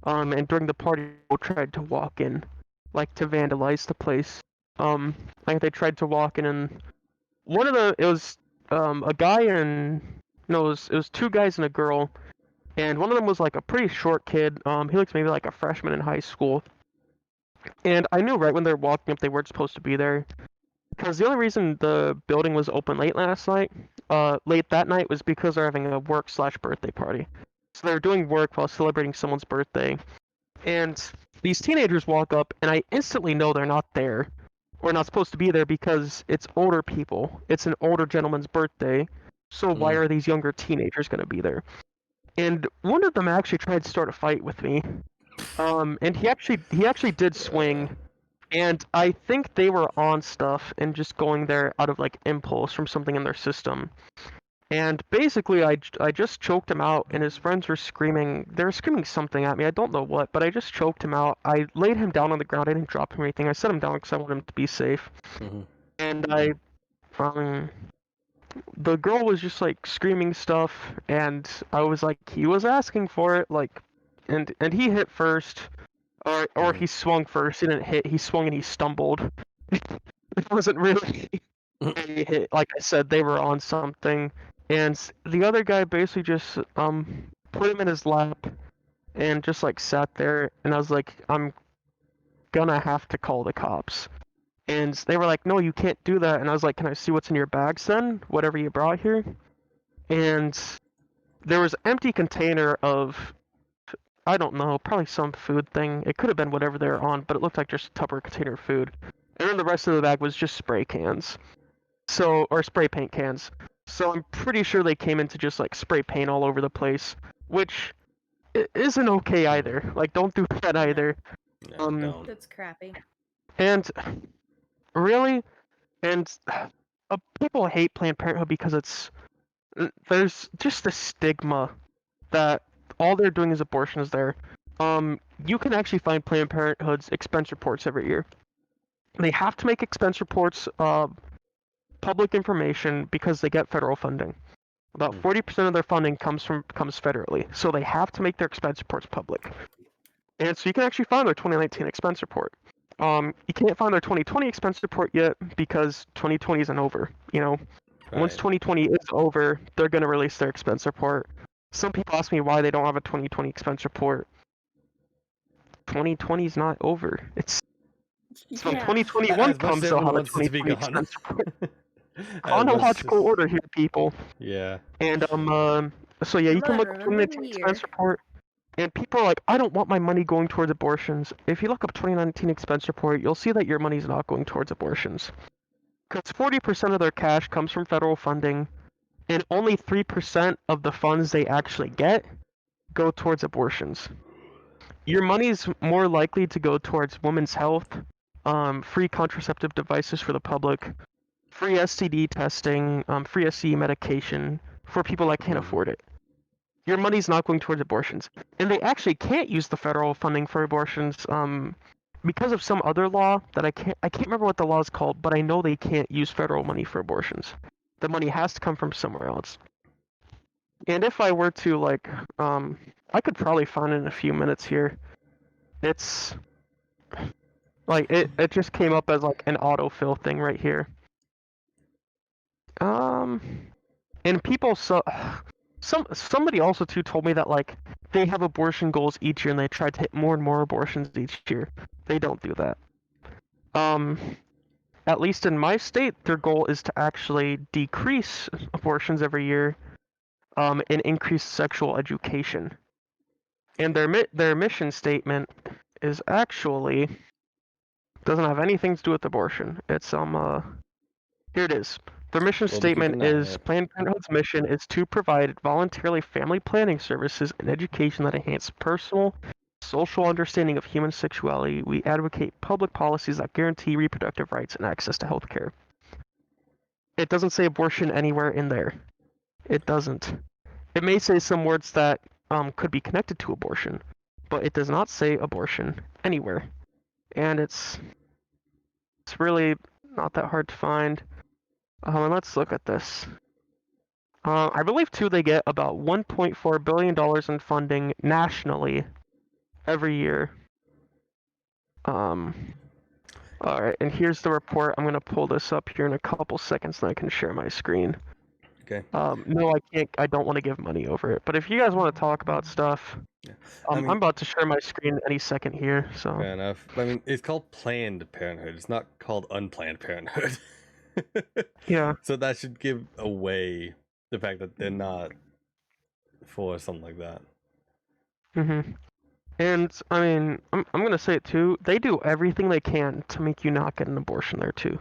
And during the party, people tried to walk in, like to vandalize the place. Um, like they tried to walk in, and it was a guy and no, it was two guys and a girl, and one of them was like a pretty short kid. He looks maybe like a freshman in high school, and I knew right when they were walking up they weren't supposed to be there. Because the only reason the building was open late that night, was because they're having a work/birthday party. So they're doing work while celebrating someone's birthday. And these teenagers walk up, and I instantly know they're not there, or not supposed to be there, because it's older people. It's an older gentleman's birthday. So why Mm-hmm. are these younger teenagers going to be there? And one of them actually tried to start a fight with me. And he actually did swing, and I think they were on stuff and just going there out of like impulse from something in their system. And basically, I just choked him out, and his friends were screaming. They were screaming something at me. I don't know what, but I just choked him out. I laid him down on the ground. I didn't drop him or anything. I set him down because I wanted him to be safe. Mm-hmm. And um, the girl was just like screaming stuff, and I was like, he was asking for it, like, and he hit first, or Mm-hmm. he swung first. He didn't hit. He swung and he stumbled. It wasn't really a hit. Like I said, they were on something, and the other guy basically just put him in his lap and just like sat there. And I was like, I'm gonna have to call the cops. And they were like, no, you can't do that. And I was like, can I see what's in your bags then? Whatever you brought here. And there was an empty container of, I don't know, probably some food thing. It could have been whatever they were on, but it looked like just a Tupperware container of food. And then the rest of the bag was just spray cans. Or spray paint cans. So I'm pretty sure they came in to just like spray paint all over the place, which isn't okay either. Like, don't do that either. Yeah, Um, don't. That's crappy. and really, and people hate Planned Parenthood because there's just a stigma that all they're doing is abortions there. You can actually find Planned Parenthood's expense reports every year. They have to make expense reports public information because they get federal funding. About 40% of their funding comes federally, so they have to make their expense reports public. And so you can actually find their 2019 expense report. You can't find their 2020 expense report yet because 2020 isn't over. Once Right. 2020 is over, they're going to release their expense report. Some people ask me why they don't have a 2020 expense report. 2020 is not over. So when Yeah. 2021 As much as comes, they'll everyone have a wants it to be 2020 gone. expense report. As much Chronological as, order here, people. yeah. And so yeah, you Come can on, look up remember the 2019 year. expense report. And people are like, I don't want my money going towards abortions. If you look up 2019 expense report, you'll see that your money's not going towards abortions. Because 40% of their cash comes from federal funding, and only 3% of the funds they actually get go towards abortions. Your money's more likely to go towards women's health, free contraceptive devices for the public, free STD testing, free STD medication for people that can't afford it. Your money's not going towards abortions. And they actually can't use the federal funding for abortions because of some other law that I can't remember what the law is called, but I know they can't use federal money for abortions. The money has to come from somewhere else. And if I were to I could probably find it in a few minutes here. It's like it just came up as like an autofill thing right here. Um and people somebody also too told me that like they have abortion goals each year and they try to hit more and more abortions each year. They don't do that. Um, at least in my state, their goal is to actually decrease abortions every year, and increase sexual education. And their mission statement is actually doesn't have anything to do with abortion. It's here it is. Their mission We'll be keeping statement an eye on is it. Planned Parenthood's mission is to provide voluntarily family planning services and education that enhance personal, social understanding of human sexuality. We advocate public policies that guarantee reproductive rights and access to health care. It doesn't say abortion anywhere in there. It doesn't. It may say some words that could be connected to abortion, but it does not say abortion anywhere. And it's really not that hard to find. And let's look at this. I believe too they get about $1.4 billion in funding nationally every year. All right, and here's the report. I'm gonna pull this up here in a couple seconds, and I can share my screen. Okay. No, I can't. I don't want to give money over it. But if you guys want to talk about stuff, Yeah. I'm about to share my screen any second here. So Fair enough. I mean, it's called Planned Parenthood. It's not called Unplanned Parenthood. yeah. So that should give away the fact that they're not for something like that. And I mean, I'm gonna say it too. They do everything they can to make you not get an abortion there too.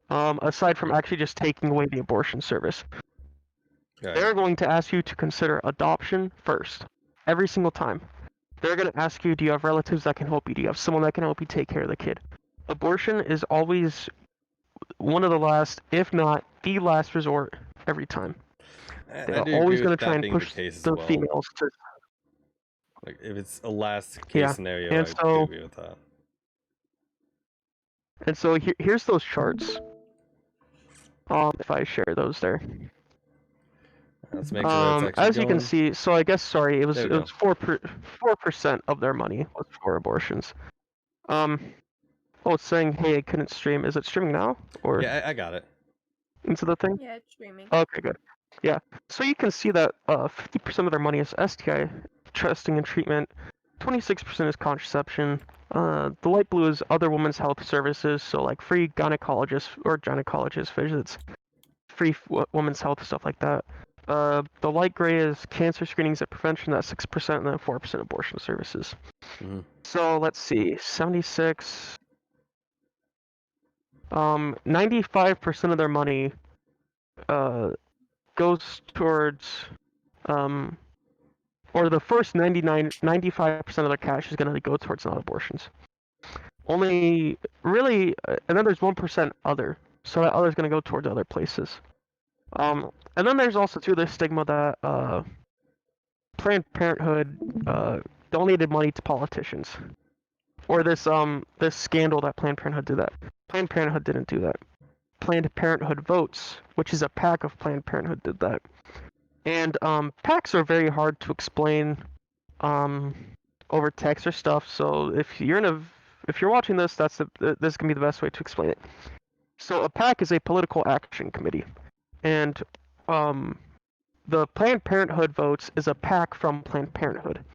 Aside from actually just taking away the abortion service. Right. They're going to ask you to consider adoption first, every single time. They're going to ask you, do you have relatives that can help you? Do you have someone that can help you take care of the kid? Abortion is always one of the last, if not the last resort, every time. They're I do always agree going with to try that and being push the case as the well. females to. Like, if it's a last case Yeah, scenario, and I do so agree with that. and so here's those charts. If I share those there. Let's make sure that it's actually As you can going. see, so I guess sorry, it was There we go. 4% of their money was for abortions. Oh, it's saying, hey, I couldn't stream. Is it streaming now? Or Yeah, I got it. into the thing? Yeah, it's streaming. Okay, good. Yeah. So you can see that 50% of their money is STI testing and treatment, 26% is contraception. The light blue is other women's health services, so like free gynecologist visits, free women's health, stuff like that. The light gray is cancer screenings and prevention, that's 6%, and then 4% abortion services. Mm-hmm. So let's see, 76. 95% of their money goes towards, or the first 95% of their cash is going to go towards non-abortions. Only, really, and then there's 1% other, so that other is going to go towards other places. And then there's also, too, the stigma that Planned Parenthood donated money to politicians. Or this scandal that Planned Parenthood did that. Planned Parenthood didn't do that. Planned Parenthood Votes, which is a PAC of Planned Parenthood, did that. And PACs are very hard to explain over text or stuff. So if you're watching this, this is gonna be the best way to explain it. So a PAC is a political action committee, and the Planned Parenthood Votes is a PAC from Planned Parenthood.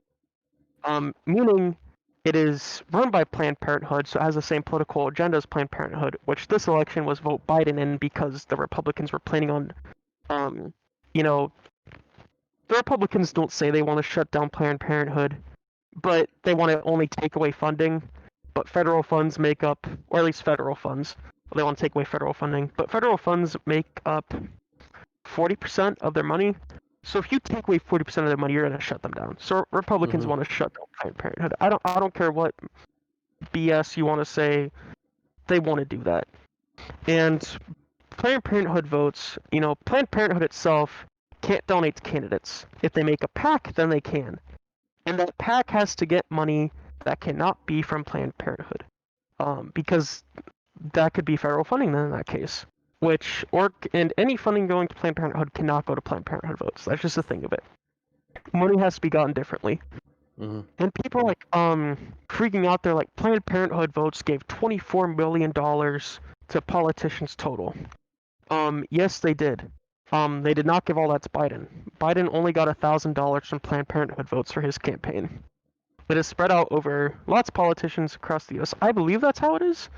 Meaning it is run by Planned Parenthood, so it has the same political agenda as Planned Parenthood, which this election was vote Biden in because the Republicans were planning on, the Republicans don't say they want to shut down Planned Parenthood, but they want to only take away funding, but federal funds make up, or at least federal funds, they want to take away federal funding, but federal funds make up 40% of their money. So if you take away 40% of their money, you're going to shut them down. So Republicans want to shut down Planned Parenthood. I don't care what BS you want to say, they want to do that. And Planned Parenthood votes, Planned Parenthood itself can't donate to candidates. If they make a PAC, then they can. And that PAC has to get money that cannot be from Planned Parenthood. Because that could be federal funding then in that case. And any funding going to Planned Parenthood cannot go to Planned Parenthood votes. That's just the thing of it. Money has to be gotten differently. Mm-hmm. And people are freaking out. They're like, Planned Parenthood votes gave $24 million to politicians total. Yes, they did. They did not give all that to Biden. Biden only got $1,000 from Planned Parenthood votes for his campaign. It is spread out over lots of politicians across the U.S. I believe that's how it is.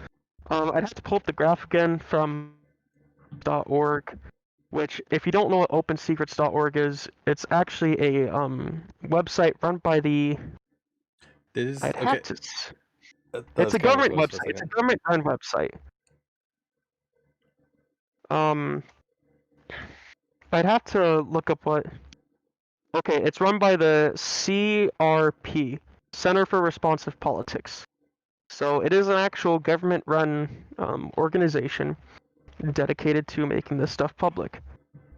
I'd have to pull up the graph again from .org, which, if you don't know what OpenSecrets.org is, it's actually a website run by the. This I'd okay. have to. It's a government website. It's a government-run website. I'd have to look up what. Okay, it's run by the CRP, Center for Responsive Politics. So it is an actual government-run organization dedicated to making this stuff public.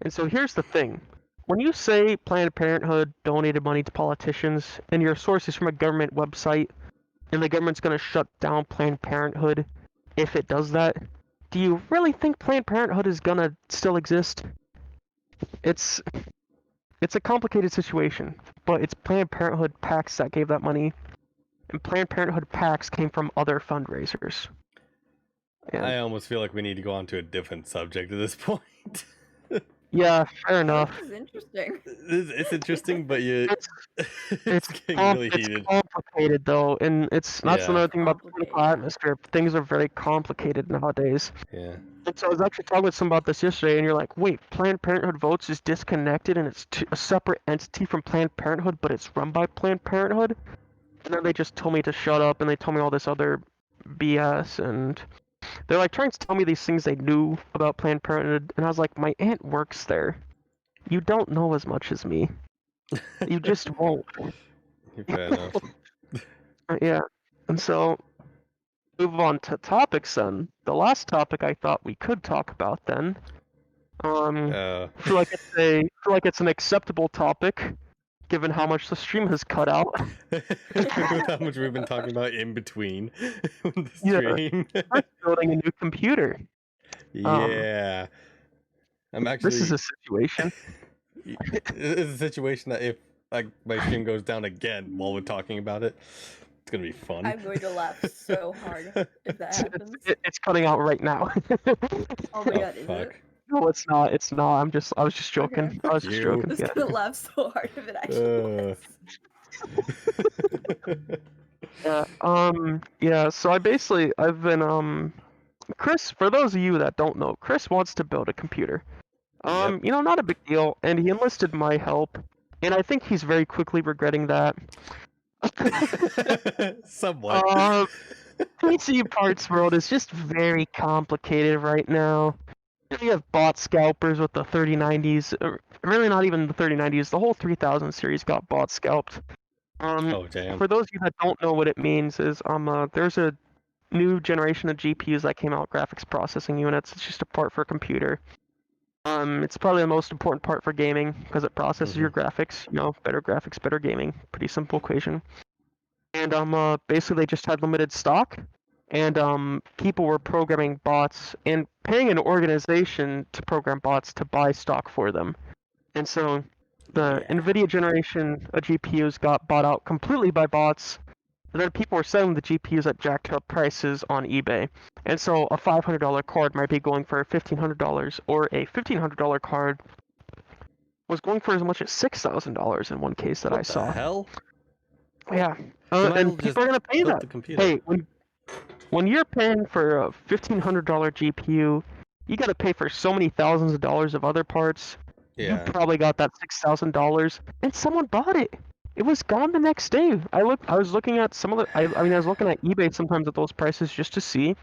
And so here's the thing. When you say Planned Parenthood donated money to politicians, and your source is from a government website, and the government's going to shut down Planned Parenthood if it does that, do you really think Planned Parenthood is going to still exist? It's a complicated situation, but it's Planned Parenthood PACs that gave that money, and Planned Parenthood PACs came from other fundraisers. And I almost feel like we need to go on to a different subject at this point. yeah, fair enough. This is interesting. It's interesting, but It's it's getting really heated. complicated though, and that's Yeah. another thing about the political Complicated. atmosphere. Things are very complicated nowadays. Yeah. And so I was actually talking with someone about this yesterday, and you're like, wait, Planned Parenthood Votes is disconnected, and it's a separate entity from Planned Parenthood, but it's run by Planned Parenthood? And then they just told me to shut up, and they told me all this other BS, and they're like trying to tell me these things they knew about Planned Parenthood, and I was like, my aunt works there. You don't know as much as me. You just won't. Fair enough. Yeah. And so, move on to topics then. The last topic I thought we could talk about then. I feel like it's an acceptable topic, given how much the stream has cut out. How much we've been talking about in between the Yeah. stream. I'm building a new computer. Yeah. I'm actually. This is a situation. It's a situation that if like my stream goes down again while we're talking about it, it's gonna be fun. I'm going to laugh so hard if that happens. It's cutting out right now. Oh my Oh, god, is fuck. it? No, it's not. It's not. I was just joking. Okay. I was just You. joking. I was Yeah. gonna laugh so hard if it actually was. Yeah. So I've been Chris. For those of you that don't know, Chris wants to build a computer. Yep. Not a big deal, and he enlisted my help, and I think he's very quickly regretting that. Somewhat. PC parts world is just very complicated right now. You have bot scalpers with the 3090s. Really, not even the 3090s. The whole 3000 series got bot scalped. Oh damn. For those of you that don't know what it means, is there's a new generation of GPUs that came out, graphics processing units. It's just a part for a computer. It's probably the most important part for gaming because it processes your graphics. Better graphics, better gaming. Pretty simple equation. And basically they just had limited stock, and people were programming bots and paying an organization to program bots to buy stock for them. And so the NVIDIA generation of GPUs got bought out completely by bots, and then people were selling the GPUs at jacked up prices on eBay. And so a $500 card might be going for $1,500, or a $1,500 card was going for as much as $6,000 in one case that I saw. What the hell? Yeah, So might as well and just people are gonna pay build that. the computer. Hey, when you're paying for a $1,500 GPU, you gotta pay for so many thousands of dollars of other parts. You Yeah. probably got that $6,000, and someone bought it. It was gone the next day. I was looking at some of the. I was looking at eBay sometimes at those prices just to see.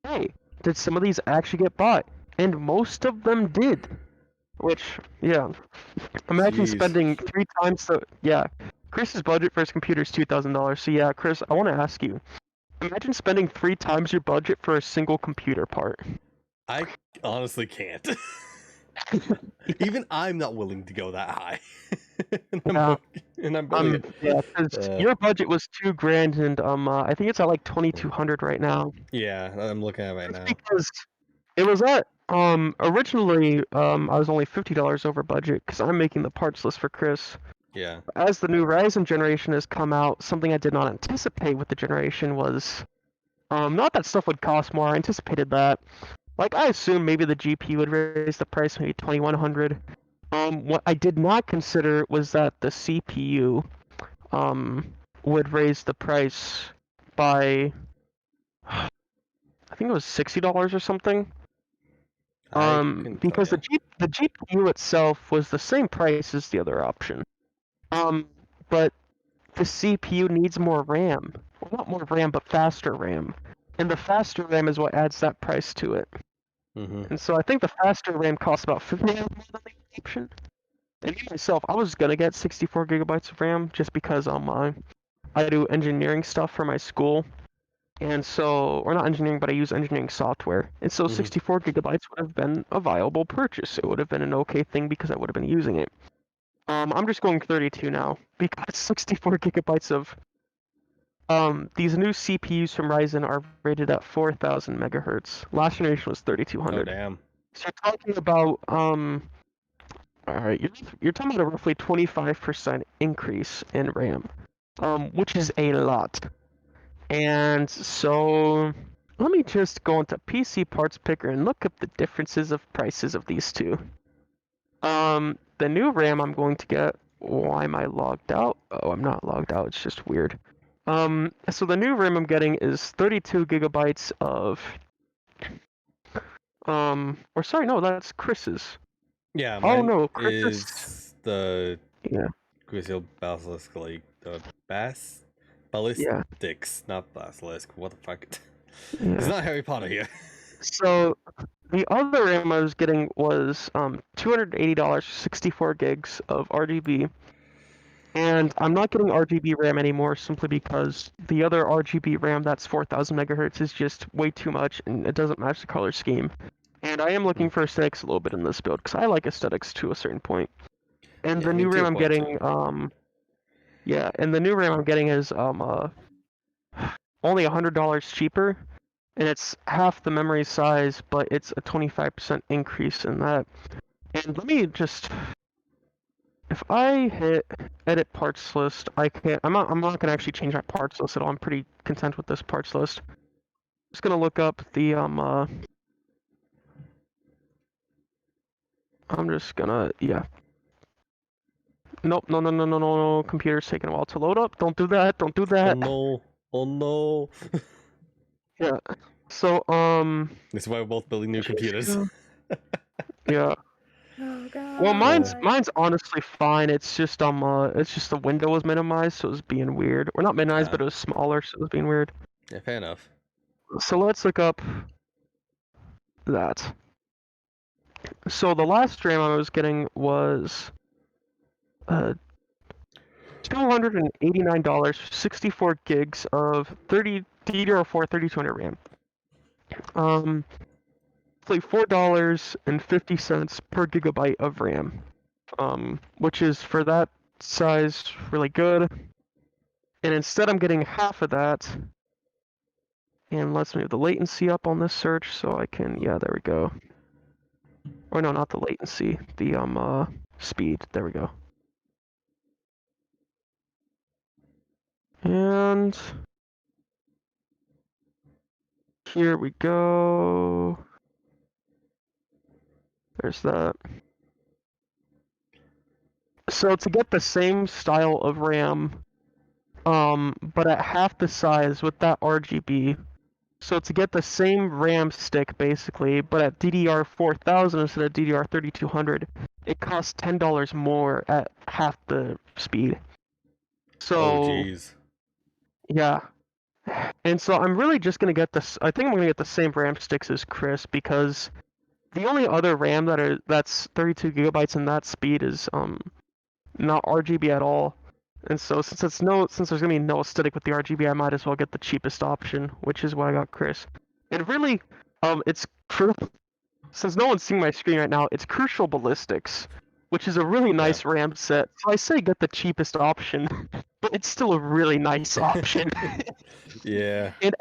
Hey, did some of these actually get bought? And most of them did. Which, yeah. Imagine Jeez. spending 3 times the. Yeah. Chris's budget for his computer is $2,000. So yeah, Chris, I want to ask you. Imagine spending 3 times your budget for a single computer part. I honestly can't. Even I'm not willing to go that high. and I'm building it. Yeah, because your budget was $2,000, and I think it's at like 2,200 right now. Yeah, I'm looking at it right now. Because it was at originally I was only $50 over budget because I'm making the parts list for Chris. Yeah. As the new Ryzen generation has come out, something I did not anticipate with the generation was not that stuff would cost more. I anticipated that. Like I assumed maybe the GPU would raise the price maybe 2,100. What I did not consider was that the CPU would raise the price by I think it was $60 or something. Because the GPU itself was the same price as the other option. But the CPU needs more RAM. Well, not more RAM, but faster RAM. And the faster RAM is what adds that price to it. And so I think the faster RAM costs about $50 more than the option. And me myself, I was gonna get 64 gigabytes of RAM just because I I do engineering stuff for my school, and so, or not engineering, but I use engineering software, and so 64 gigabytes would have been a viable purchase. It would have been an okay thing because I would have been using it. I'm just going 32 now because 64 gigabytes of these new CPUs from Ryzen are rated at 4,000 megahertz. Last generation was Oh 3,200. damn. So you're talking about all right, you're talking about a roughly 25% increase in RAM, which is a lot. And so let me just go into PC Parts Picker and look up the differences of prices of these two. The new RAM I'm going to get. Why am I logged out? Oh, I'm not logged out. It's just weird. So the new RAM I'm getting is 32 gigabytes of. Or sorry, no, that's Chris's. Yeah, Oh mine no, Chris's. is the Yeah, Grizzle Basilisk, like the yeah, ballistics, not basilisk. What the fuck? It's yeah. not Harry Potter here. So the other RAM I was getting was $280, 64 gigs of RGB. And I'm not getting RGB RAM anymore simply because the other RGB RAM that's 4,000 megahertz is just way too much and it doesn't match the color scheme. And I am looking for aesthetics a little bit in this build because I like aesthetics to a certain point. And Yeah, the I mean new to RAM a I'm point getting, too. yeah, and the new RAM I'm getting is only $100 cheaper, and it's half the memory size, but it's a 25% increase in that. And let me just, if I hit edit parts list, I can't. I'm not gonna actually change my parts list at all. I'm pretty content with this parts list. Just gonna look up the I'm just gonna yeah. Nope, no. Computer's taking a while to load up. Don't do that. Don't do Oh that. no! Oh no! Yeah. So This is why we're both building new computers. yeah. Oh Well, god. mine's honestly fine. It's just the window was minimized, so it was being weird. Or not minimized, but it was smaller, so it was being weird. Yeah, fair enough. So let's look up that. So the last stream I was getting was $289, 64 gigs of 30 DDR4 3200 RAM. It's like $4.50 per gigabyte of RAM. Which is for that size really good. And instead I'm getting half of that. And let's move the latency up on this search so I can, yeah, there we go. Or no, not the latency, the speed. There we go. And here we go. There's that. So to get the same style of RAM, but at half the size with that RGB. So to get the same RAM stick basically, but at DDR 4000 instead of DDR 3200, it costs $10 more at half the speed. Oh So jeez. yeah, and so I'm really just gonna get this. I think I'm gonna get the same RAM sticks as Chris because the only other RAM that's 32 gigabytes and that speed is not RGB at all. And so since there's gonna be no aesthetic with the RGB, I might as well get the cheapest option, which is why I got Chris. And really, it's since no one's seeing my screen right now, it's Crucial Ballistics, which is a really nice RAM set. So I say get the cheapest option, but it's still a really nice option. Yeah. And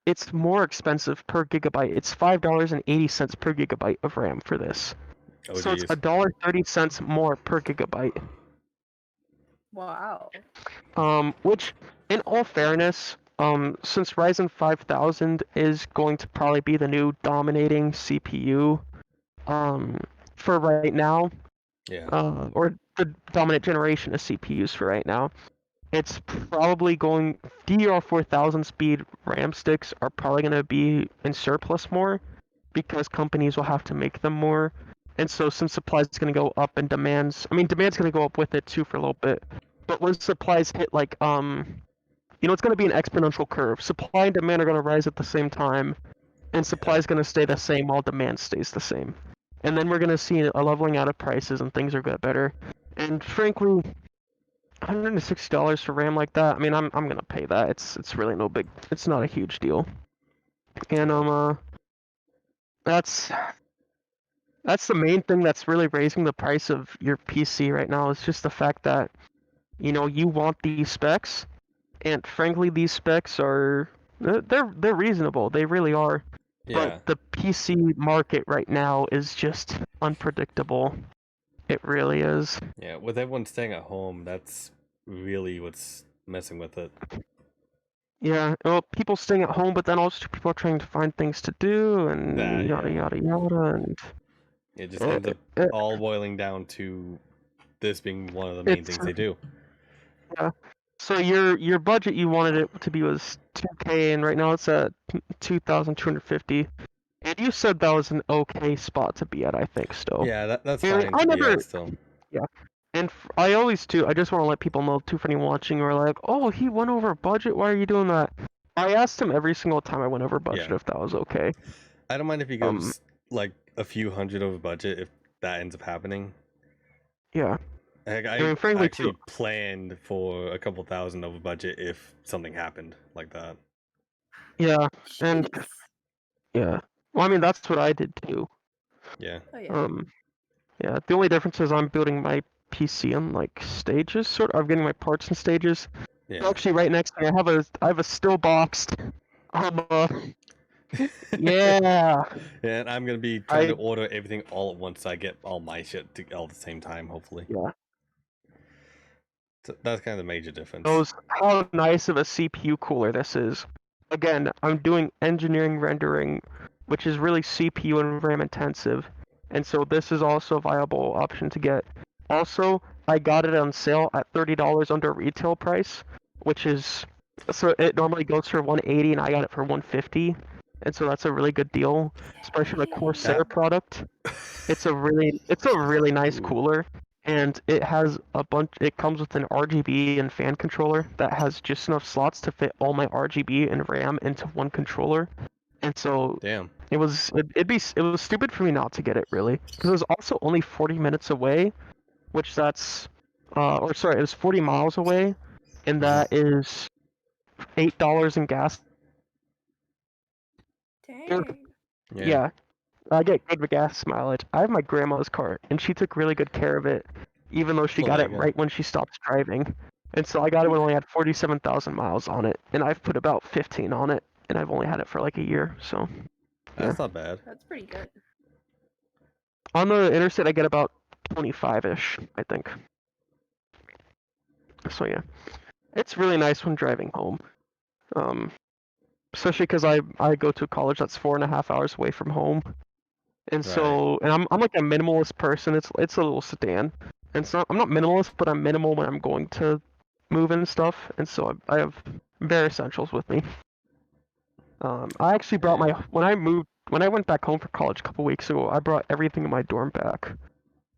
it's more expensive per gigabyte. It's $5.80 per gigabyte of RAM for this. Oh So it's jeez. $1.30 more per gigabyte. Wow. Which, in all fairness, since Ryzen 5000 is going to probably be the new dominating CPU, for right now, Yeah. or the dominant generation of CPUs for right now, it's probably going DDR4000 speed RAM sticks are probably going to be in surplus more because companies will have to make them more. And so since supply is going to go up and demand's going to go up with it too for a little bit. But when supplies hit like it's going to be an exponential curve. Supply and demand are going to rise at the same time, and supply is going to stay the same while demand stays the same. And then we're going to see a leveling out of prices and things are going to get better. And frankly, $160 for RAM like that. I mean, I'm gonna pay that. It's really no big. It's not a huge deal. And that's that's the main thing that's really raising the price of your PC right now. Is just the fact that you want these specs, and frankly, these specs are they're reasonable. They really are. But Yeah. the PC market right now is just unpredictable. It really is. Yeah. With everyone staying at home, that's really what's messing with it. Yeah, well, people staying at home, but then also people are trying to find things to do and That, yada yeah. yada yada, and It just uh, ends up uh, all boiling down to this being one of the main it's things they do. yeah. So your budget you wanted it to be was 2K, and right now it's at 2,250. And you said that was an okay spot to be at, I think, still. Yeah, that's And fine I to be at never, still. yeah. And I always do. I just want to let people know too for anyone watching who are like, oh, he went over budget. Why are you doing that? I asked him every single time I went over budget Yeah. if that was okay. I don't mind if he goes like a few hundred over budget if that ends up happening. Yeah. Heck, I I mean, frankly, too. actually planned for a couple thousand over budget if something happened like that. Yeah, and Jeez. yeah. Well, I mean, that's what I did too. Yeah. Oh yeah. Yeah. The only difference is I'm building my PC in like stages, sort of. I'm getting my parts in stages. Yeah. Actually, right next to me, I have a still boxed. Yeah. Yeah, and I'm gonna be trying to I order everything all at once so I get all my shit all at the same time, hopefully. yeah. So that's kind of the major difference. Knows how nice of a CPU cooler this is. Again, I'm doing engineering rendering, which is really CPU and RAM intensive, and so this is also a viable option to get. Also, I got it on sale at $30 under retail price, which is so it normally goes for 180 and I got it for 150, and so that's a really good deal, especially the Corsair That product. It's a really nice Ooh, cooler, and it has a bunch. It comes with an RGB and fan controller that has just enough slots to fit all my RGB and RAM into one controller. And so damn. it was stupid for me not to get it really, because it was also only 40 minutes away, which that's or sorry, it was 40 miles away, and Mhm. that is $8 in gas. Dang. Yeah. Yeah, I get good gas mileage. I have my grandma's car, and she took really good care of it, even though she Well, got there it you go. right when she stopped driving. And so I got it when I only had 47,000 miles on it, and I've put about 15 on it, and I've only had it for like a year. So yeah, That's not bad. That's pretty good. on the interstate I get about 25-ish, I think. So yeah, it's really nice when driving home, um, especially because I go to a college that's 4.5 hours away from home. And Right. so, and I'm like a minimalist person. It's a little sedan. And so I'm not minimalist, but I'm minimal when I'm going to move and stuff. And so I have bare essentials with me. I actually brought Yeah. when I went back home for college a couple weeks ago. I brought everything in my dorm back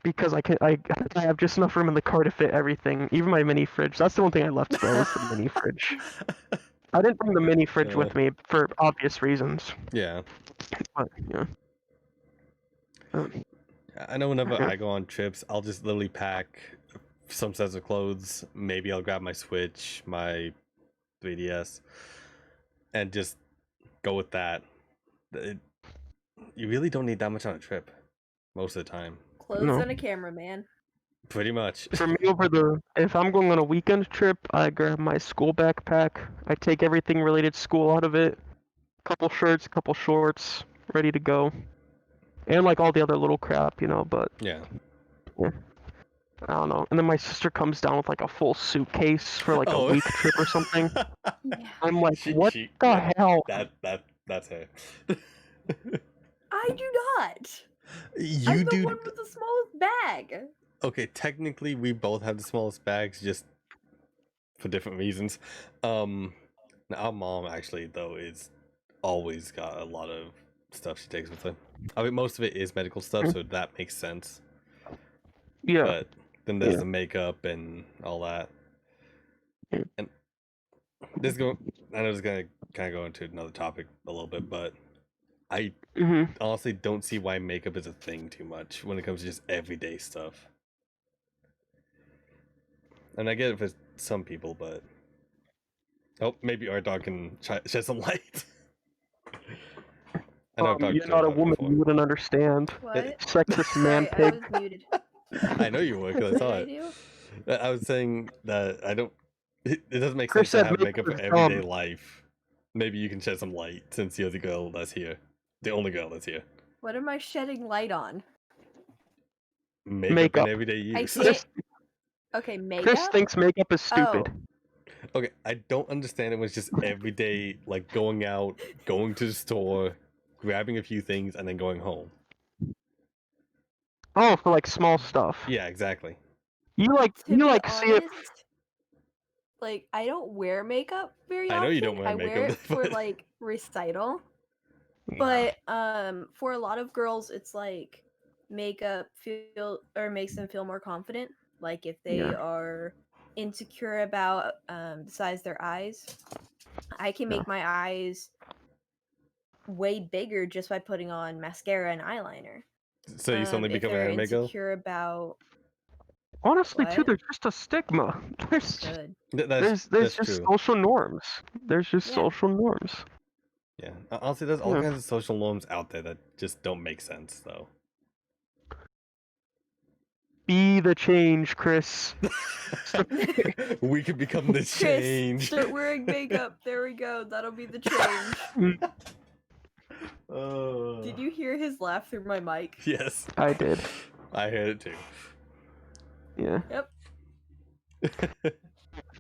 because I have just enough room in the car to fit everything, even my mini fridge. That's the one thing I left though, was the mini fridge. I didn't bring the mini fridge Uh, with me for obvious reasons. yeah. But yeah. Um, I know whenever yeah. I go on trips, I'll just literally pack some sets of clothes. Maybe I'll grab my Switch, my 3DS, and just go with that. It, you really don't need that much on a trip most of the time. Clothes No. and a camera, man. Pretty much. For me, if I'm going on a weekend trip, I grab my school backpack. I take everything related to school out of it. Couple shirts, couple shorts, ready to go. And like all the other little crap, but Yeah. yeah, I don't know. And then my sister comes down with like a full suitcase for like a Oh. week trip or something. Yeah. I'm like, what Yeah, the hell? that's her. I do not. You I'm the do. one with the smallest bag. Okay, technically we both have the smallest bags, just for different reasons. Now our mom actually though is always got a lot of stuff she takes with her. I mean, most of it is medical stuff, so that makes sense. Yeah, But then there's yeah. the makeup and all that. Yeah. And this go. I know it's gonna kind of go into another topic a little bit, but I hmm honestly don't see why makeup is a thing too much when it comes to just everyday stuff. And I get it for some people, but maybe our dog can shed some light. I know I've talked You're to our not a dog woman. before. You wouldn't understand. What? Sexist man Sorry, I pig. was muted. I know you were because I What saw did I it. do? I was saying that I don't. It doesn't make Chris sense to said have makeup makeup for is everyday dumb. life. Maybe you can shed some light since you're the girl that's here, the only girl that's here. What am I shedding light on? Makeup in Makeup. everyday I use. can't. Okay, makeup. Chris thinks makeup is stupid. Oh, Okay, I don't understand it when it's just everyday, like going out, going to the store, grabbing a few things, and then going home. Oh, for like small stuff. Yeah, exactly. You to be see it. honest, like I don't wear makeup very I often. know you don't wear I makeup, wear it for but- like recital. Yeah. But for a lot of girls, it's like makeup makes them feel more confident. Like if they Yeah. are insecure about the size of their eyes, I can make my eyes way bigger just by putting on mascara and eyeliner. So you suddenly If become an they're anime girl? insecure about Honestly, too, what, there's just a stigma. good. There's That's just true. social norms. There's just Yeah. social norms. Yeah. Honestly, there's all Yeah. kinds of social norms out there that just don't make sense, though. Be the change, Chris. We could become the Chris, change. start wearing makeup. There we go. That'll be the change. Did you hear his laugh through my mic? Yes. I did. I heard it too. Yeah. Yep.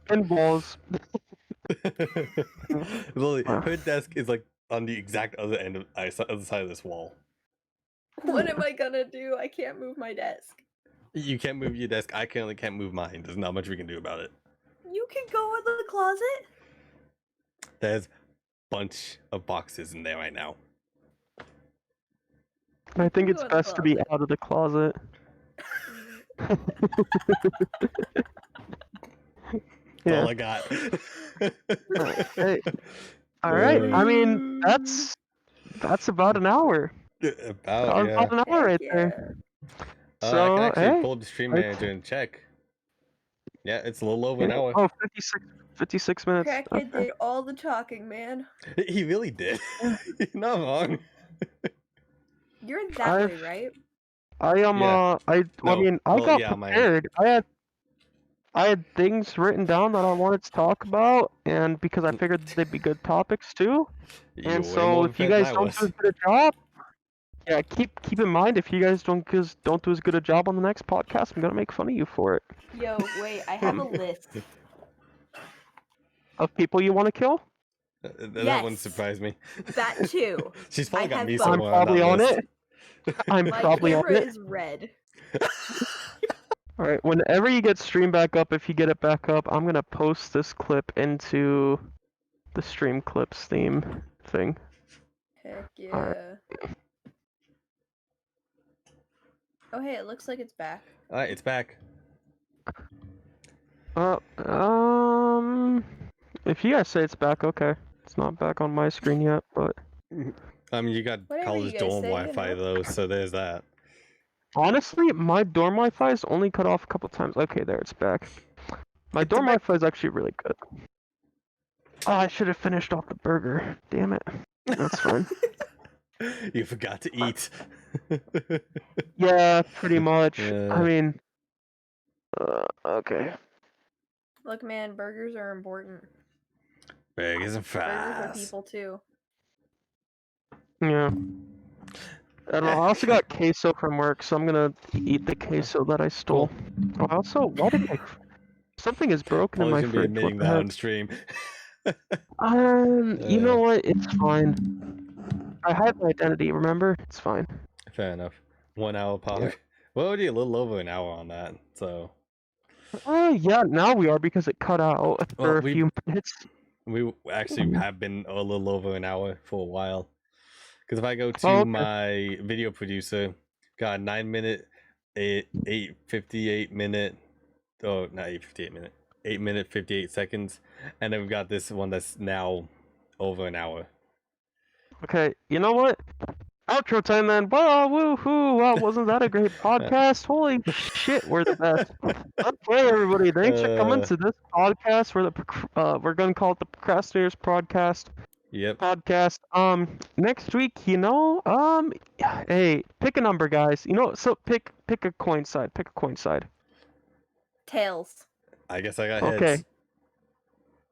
And balls. Lily, her desk is like on the exact other end of other side of this wall. What am I gonna do? I can't move my desk. You can't move your desk. I currently can't move mine. There's not much we can do about it. You can go in the closet. There's a bunch of boxes in there right now. I think You it's go in the best to be closet. out of the closet. That's all Yeah. I got. Hey. All right. I mean, that's about an hour. About, That was yeah. about an hour Heck right there. I So, can actually hey. pull up the stream I- manager and check. Yeah, it's a little over an Yeah. hour. Oh, 56 minutes. Crackhead Okay. did all the talking, man. He really did. You're not wrong. You're that I've- way, right? I am. Yeah. I No. mean, I Well, got yeah, mine. prepared. I had things written down that I wanted to talk about, and because I figured they'd be good topics too. You're And way so, more if you prepared than guys I don't was. do as good a job, yeah, keep in mind if you guys don't do as good a job on the next podcast, I'm gonna make fun of you for it. Yo, wait, I have a list. Of people you want to kill? That Yes. wouldn't surprise me. That too. She's probably I got have me both. I'm somewhere on probably that on list. it. I'm My probably on camera it. is red. All right. Whenever you get stream back up, if you get it back up, I'm gonna post this clip into the stream clips theme thing. Heck yeah. Alright. Oh hey, it looks like it's back. Alright, it's back. If you guys say it's back, okay. It's not back on my screen yet, but I mean, you got Whatever you college guys dorm say, you Wi-Fi know. though, so there's that. honestly, my dorm Wi-Fi is only cut off a couple times. Okay, there, it's back. My It's dorm back. Wi-Fi is actually really good. Oh, I should have finished off the burger. Damn it. That's fine. You forgot to eat. Yeah, pretty much. Yeah. I mean, okay. Look, man, burgers are important. Burgers and Burgers are fries. people too. Yeah. I don't know. I also got queso from work, so I'm gonna eat the queso that I stole. Oh, also, why did my something is broken in Probably my shouldn't be fridge? admitting What the that heck? on stream. You know what? It's fine. I hide my identity. Remember? It's fine. Fair enough. 1 hour pog. Yeah. We're already a little over an hour on that, so Yeah. Now we are because it cut out for a few minutes. we actually have been a little over an hour for a while. Because if I go to okay. my video producer, got a 9-minute, 8:58 minute, oh, not 8:58 minute, 8 minute 58 seconds, and then we've got this one that's now over an hour. Okay. You know what? Outro time then. Well, woohoo! Wow, wasn't that a great podcast? Holy shit, we're the best. Okay, everybody, thanks for coming to this podcast. We're gonna call it the Procrastinators Yep. podcast. Next week, hey, pick a number, guys. So pick a coin side. Pick a coin side. Tails. I guess I got Okay. heads.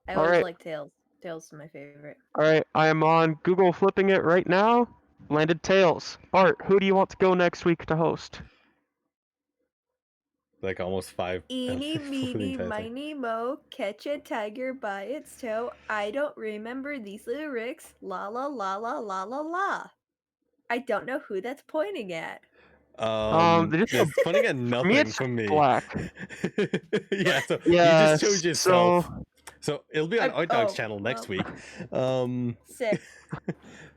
I All always right. like tails. Tails is my favorite. All right, I am on Google flipping it right now. Landed tails. Art, who do you want to go next week to host? Like almost 5. Eeny, for the meeny, entire thing. miny, mo, catch a tiger by its toe. I don't remember these lyrics. La la la la la la la. I don't know who that's pointing at. They just It's pointing at for me, nothing it's for me. black. Yeah, so you Yeah, just chose yourself. so So it'll be on I- Art Dog's oh, channel next well. week. Sick.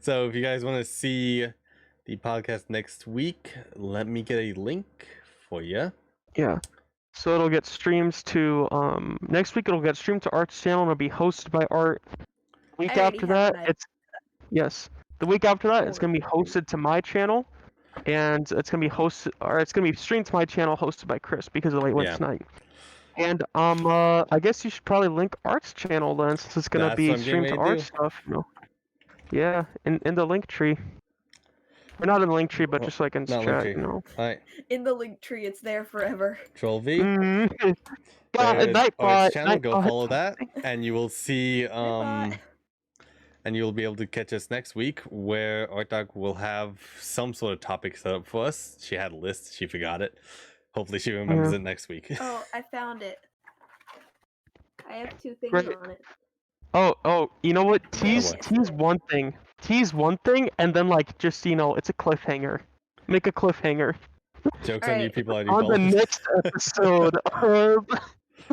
So if you guys want to see the podcast next week, let me get a link for you. yeah. So it'll get streams to next week. It'll get streamed to Art's channel and it'll be hosted by Art. Week I already after have that, an idea. yes. The week after that, it's Or- gonna be hosted to my channel, and it's gonna be streamed to my channel, hosted by Chris because of the way it went Yeah. tonight. And I guess you should probably link Art's channel then, since it's gonna That's be what I'm getting streamed to ready to Art's stuff. Yeah, in the link tree. Or not in the link tree, but just like in Not chat, Linktree. All right, In the link tree, it's there forever. Troll V. Yeah, There's Art's Nightbot. channel. Go Nightbot. follow that, and you will see Bye. and you'll be able to catch us next week, where Art Dog will have some sort of topic set up for us. She had a list, she forgot it. Hopefully, she remembers Yeah. it next week. Oh, I found it. I have 2 things Great. on it. Oh, you know what? Tease boy. one thing. Tease one thing, and then like just it's a cliffhanger. Make a cliffhanger Jokes on you Alright. people I do on the follow. next episode of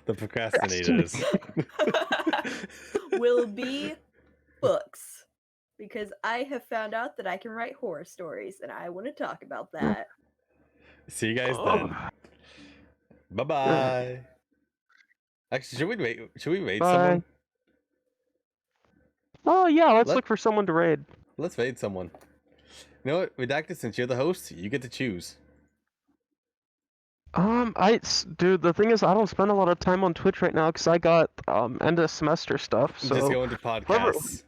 The Procrastinators. Will be books. Because I have found out that I can write horror stories, and I want to talk about that. See you guys Oh. then. Bye bye. Actually, should we raid Bye. someone? Oh yeah, let's Let- look for someone to raid. Let's raid someone. You know what, Redacted, since you're the host, you get to choose. Dude, the thing is, I don't spend a lot of time on Twitch right now because I got end of semester stuff. So Just go into podcasts.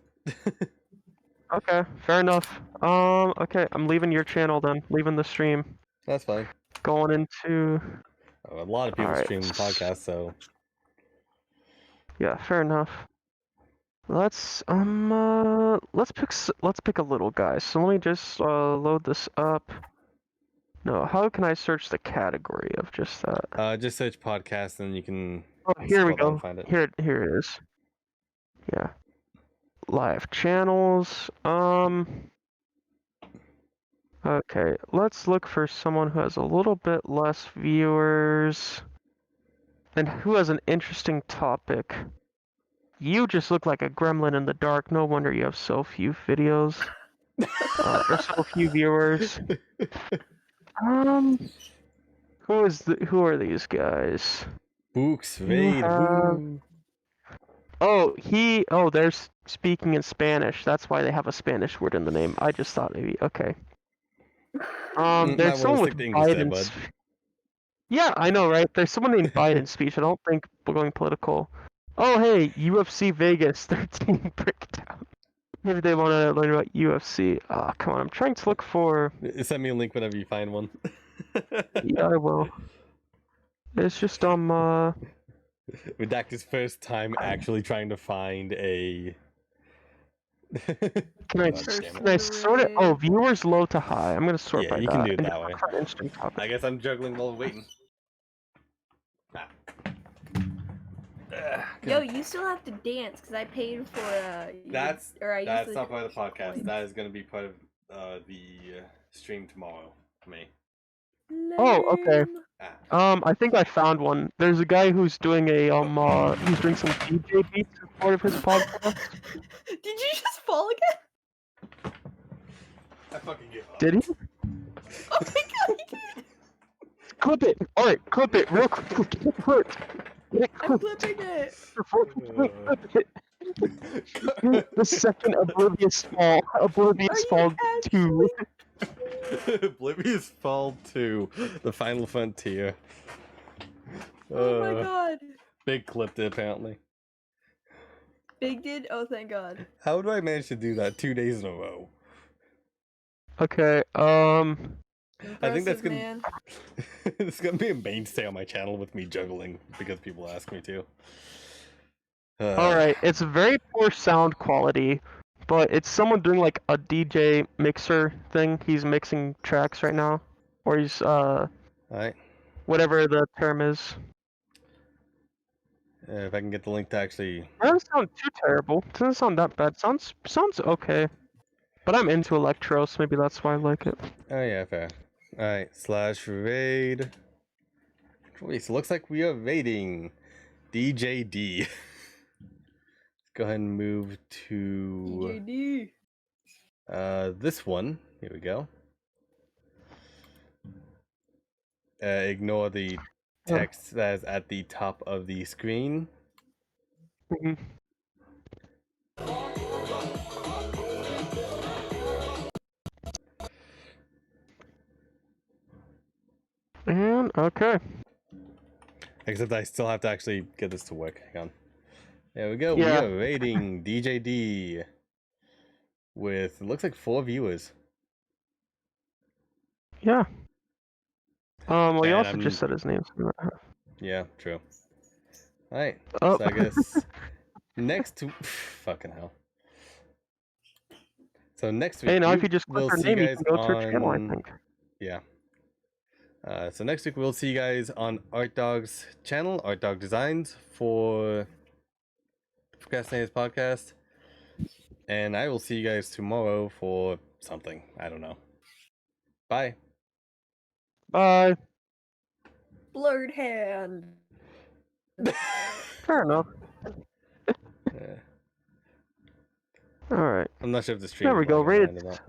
okay, fair enough. Okay, I'm leaving your channel then. Leaving the stream. That's fine. Going into A lot of people Alright. stream podcasts, so yeah, fair enough. Let's pick a little guy. So let me just load this up. No, how can I search the category of just that? just search podcast and you can. Oh, here we scroll down go. and find it. Here it is. Yeah. Live channels. Okay, let's look for someone who has a little bit less viewers and who has an interesting topic. You just look like a gremlin in the dark. No wonder you have so few videos. Or so few viewers. Who are these guys? Books, You raid, have- woo. They're speaking in Spanish. That's why they have a Spanish word in the name. I just thought maybe, okay. Might There's wanna someone stick with to English there, Biden's. bud. Yeah, I know, right? There's someone named Biden speech. I don't think we're going political. Oh, hey, UFC Vegas 13 breakdown. Maybe they want to learn about UFC. Ah, come on, I'm trying to look for. Send me a link whenever you find one. Yeah, I will. It's just Redacted's first time actually trying to find a. Can I God damn it. can I sort it? Oh, viewers low to high. I'm gonna sort Yeah, by you that. can do it and that just way. look for an interesting topic. I guess I'm juggling while waiting. Ah. Yo, you still have to dance because I paid for That's I that's used not part of the podcast. coins. That is going to be part of the stream tomorrow for me. Oh, okay. Ah. I think I found one. There's a guy who's doing he's doing some DJ beats as part of his podcast. Did you just fall again? I fucking give up. Did he? Oh my god, he did! Clip it. All right, clip it real quick. Clip it. I'm clipping it. Clip it. The second Oblivious Fall. Oblivious Are you Fall 2. actually- Oblivious Fall 2, The Final Frontier. Oh my god. Big clipped it, apparently. Big did? Oh, thank god. How do I manage to do that 2 days in a row? Okay, I think that's Impressive, gonna man. it's gonna be a mainstay on my channel with me juggling because people ask me to. alright, it's very poor sound quality, but it's someone doing like a DJ mixer thing. He's mixing tracks right now. Or he's, Alright. whatever the term is. If I can get the link to actually. It doesn't sound too terrible. It doesn't sound that bad. Sounds okay. But I'm into electro, so maybe that's why I like it. Oh yeah, fair. Alright, /raid. Wait, so looks like we are raiding DJD. Let's go ahead and move to DJD. this one. Here we go. Ignore the text that is at the top of the screen. Mhm. And okay. Except I still have to actually get this to work. Hang on. There we go. We Yeah. are rating DJD with, it looks like 4 viewers. Yeah. Well, he And also just said his name. So yeah, true. Alright. oh. So I guess next to fucking hell. So next week Hey, now if you just click we'll her see you name, you guys can go to her channel, I on think. yeah. So next week we'll see you guys on Art Dog's channel, Art Dog Designs, for Procrastinators podcast. And I will see you guys tomorrow for something. I don't know. Bye. Bye. Blurred hand. Fair enough. Yeah. Alright. I'm not sure if the stream There we is go. playing on Rated mine or not.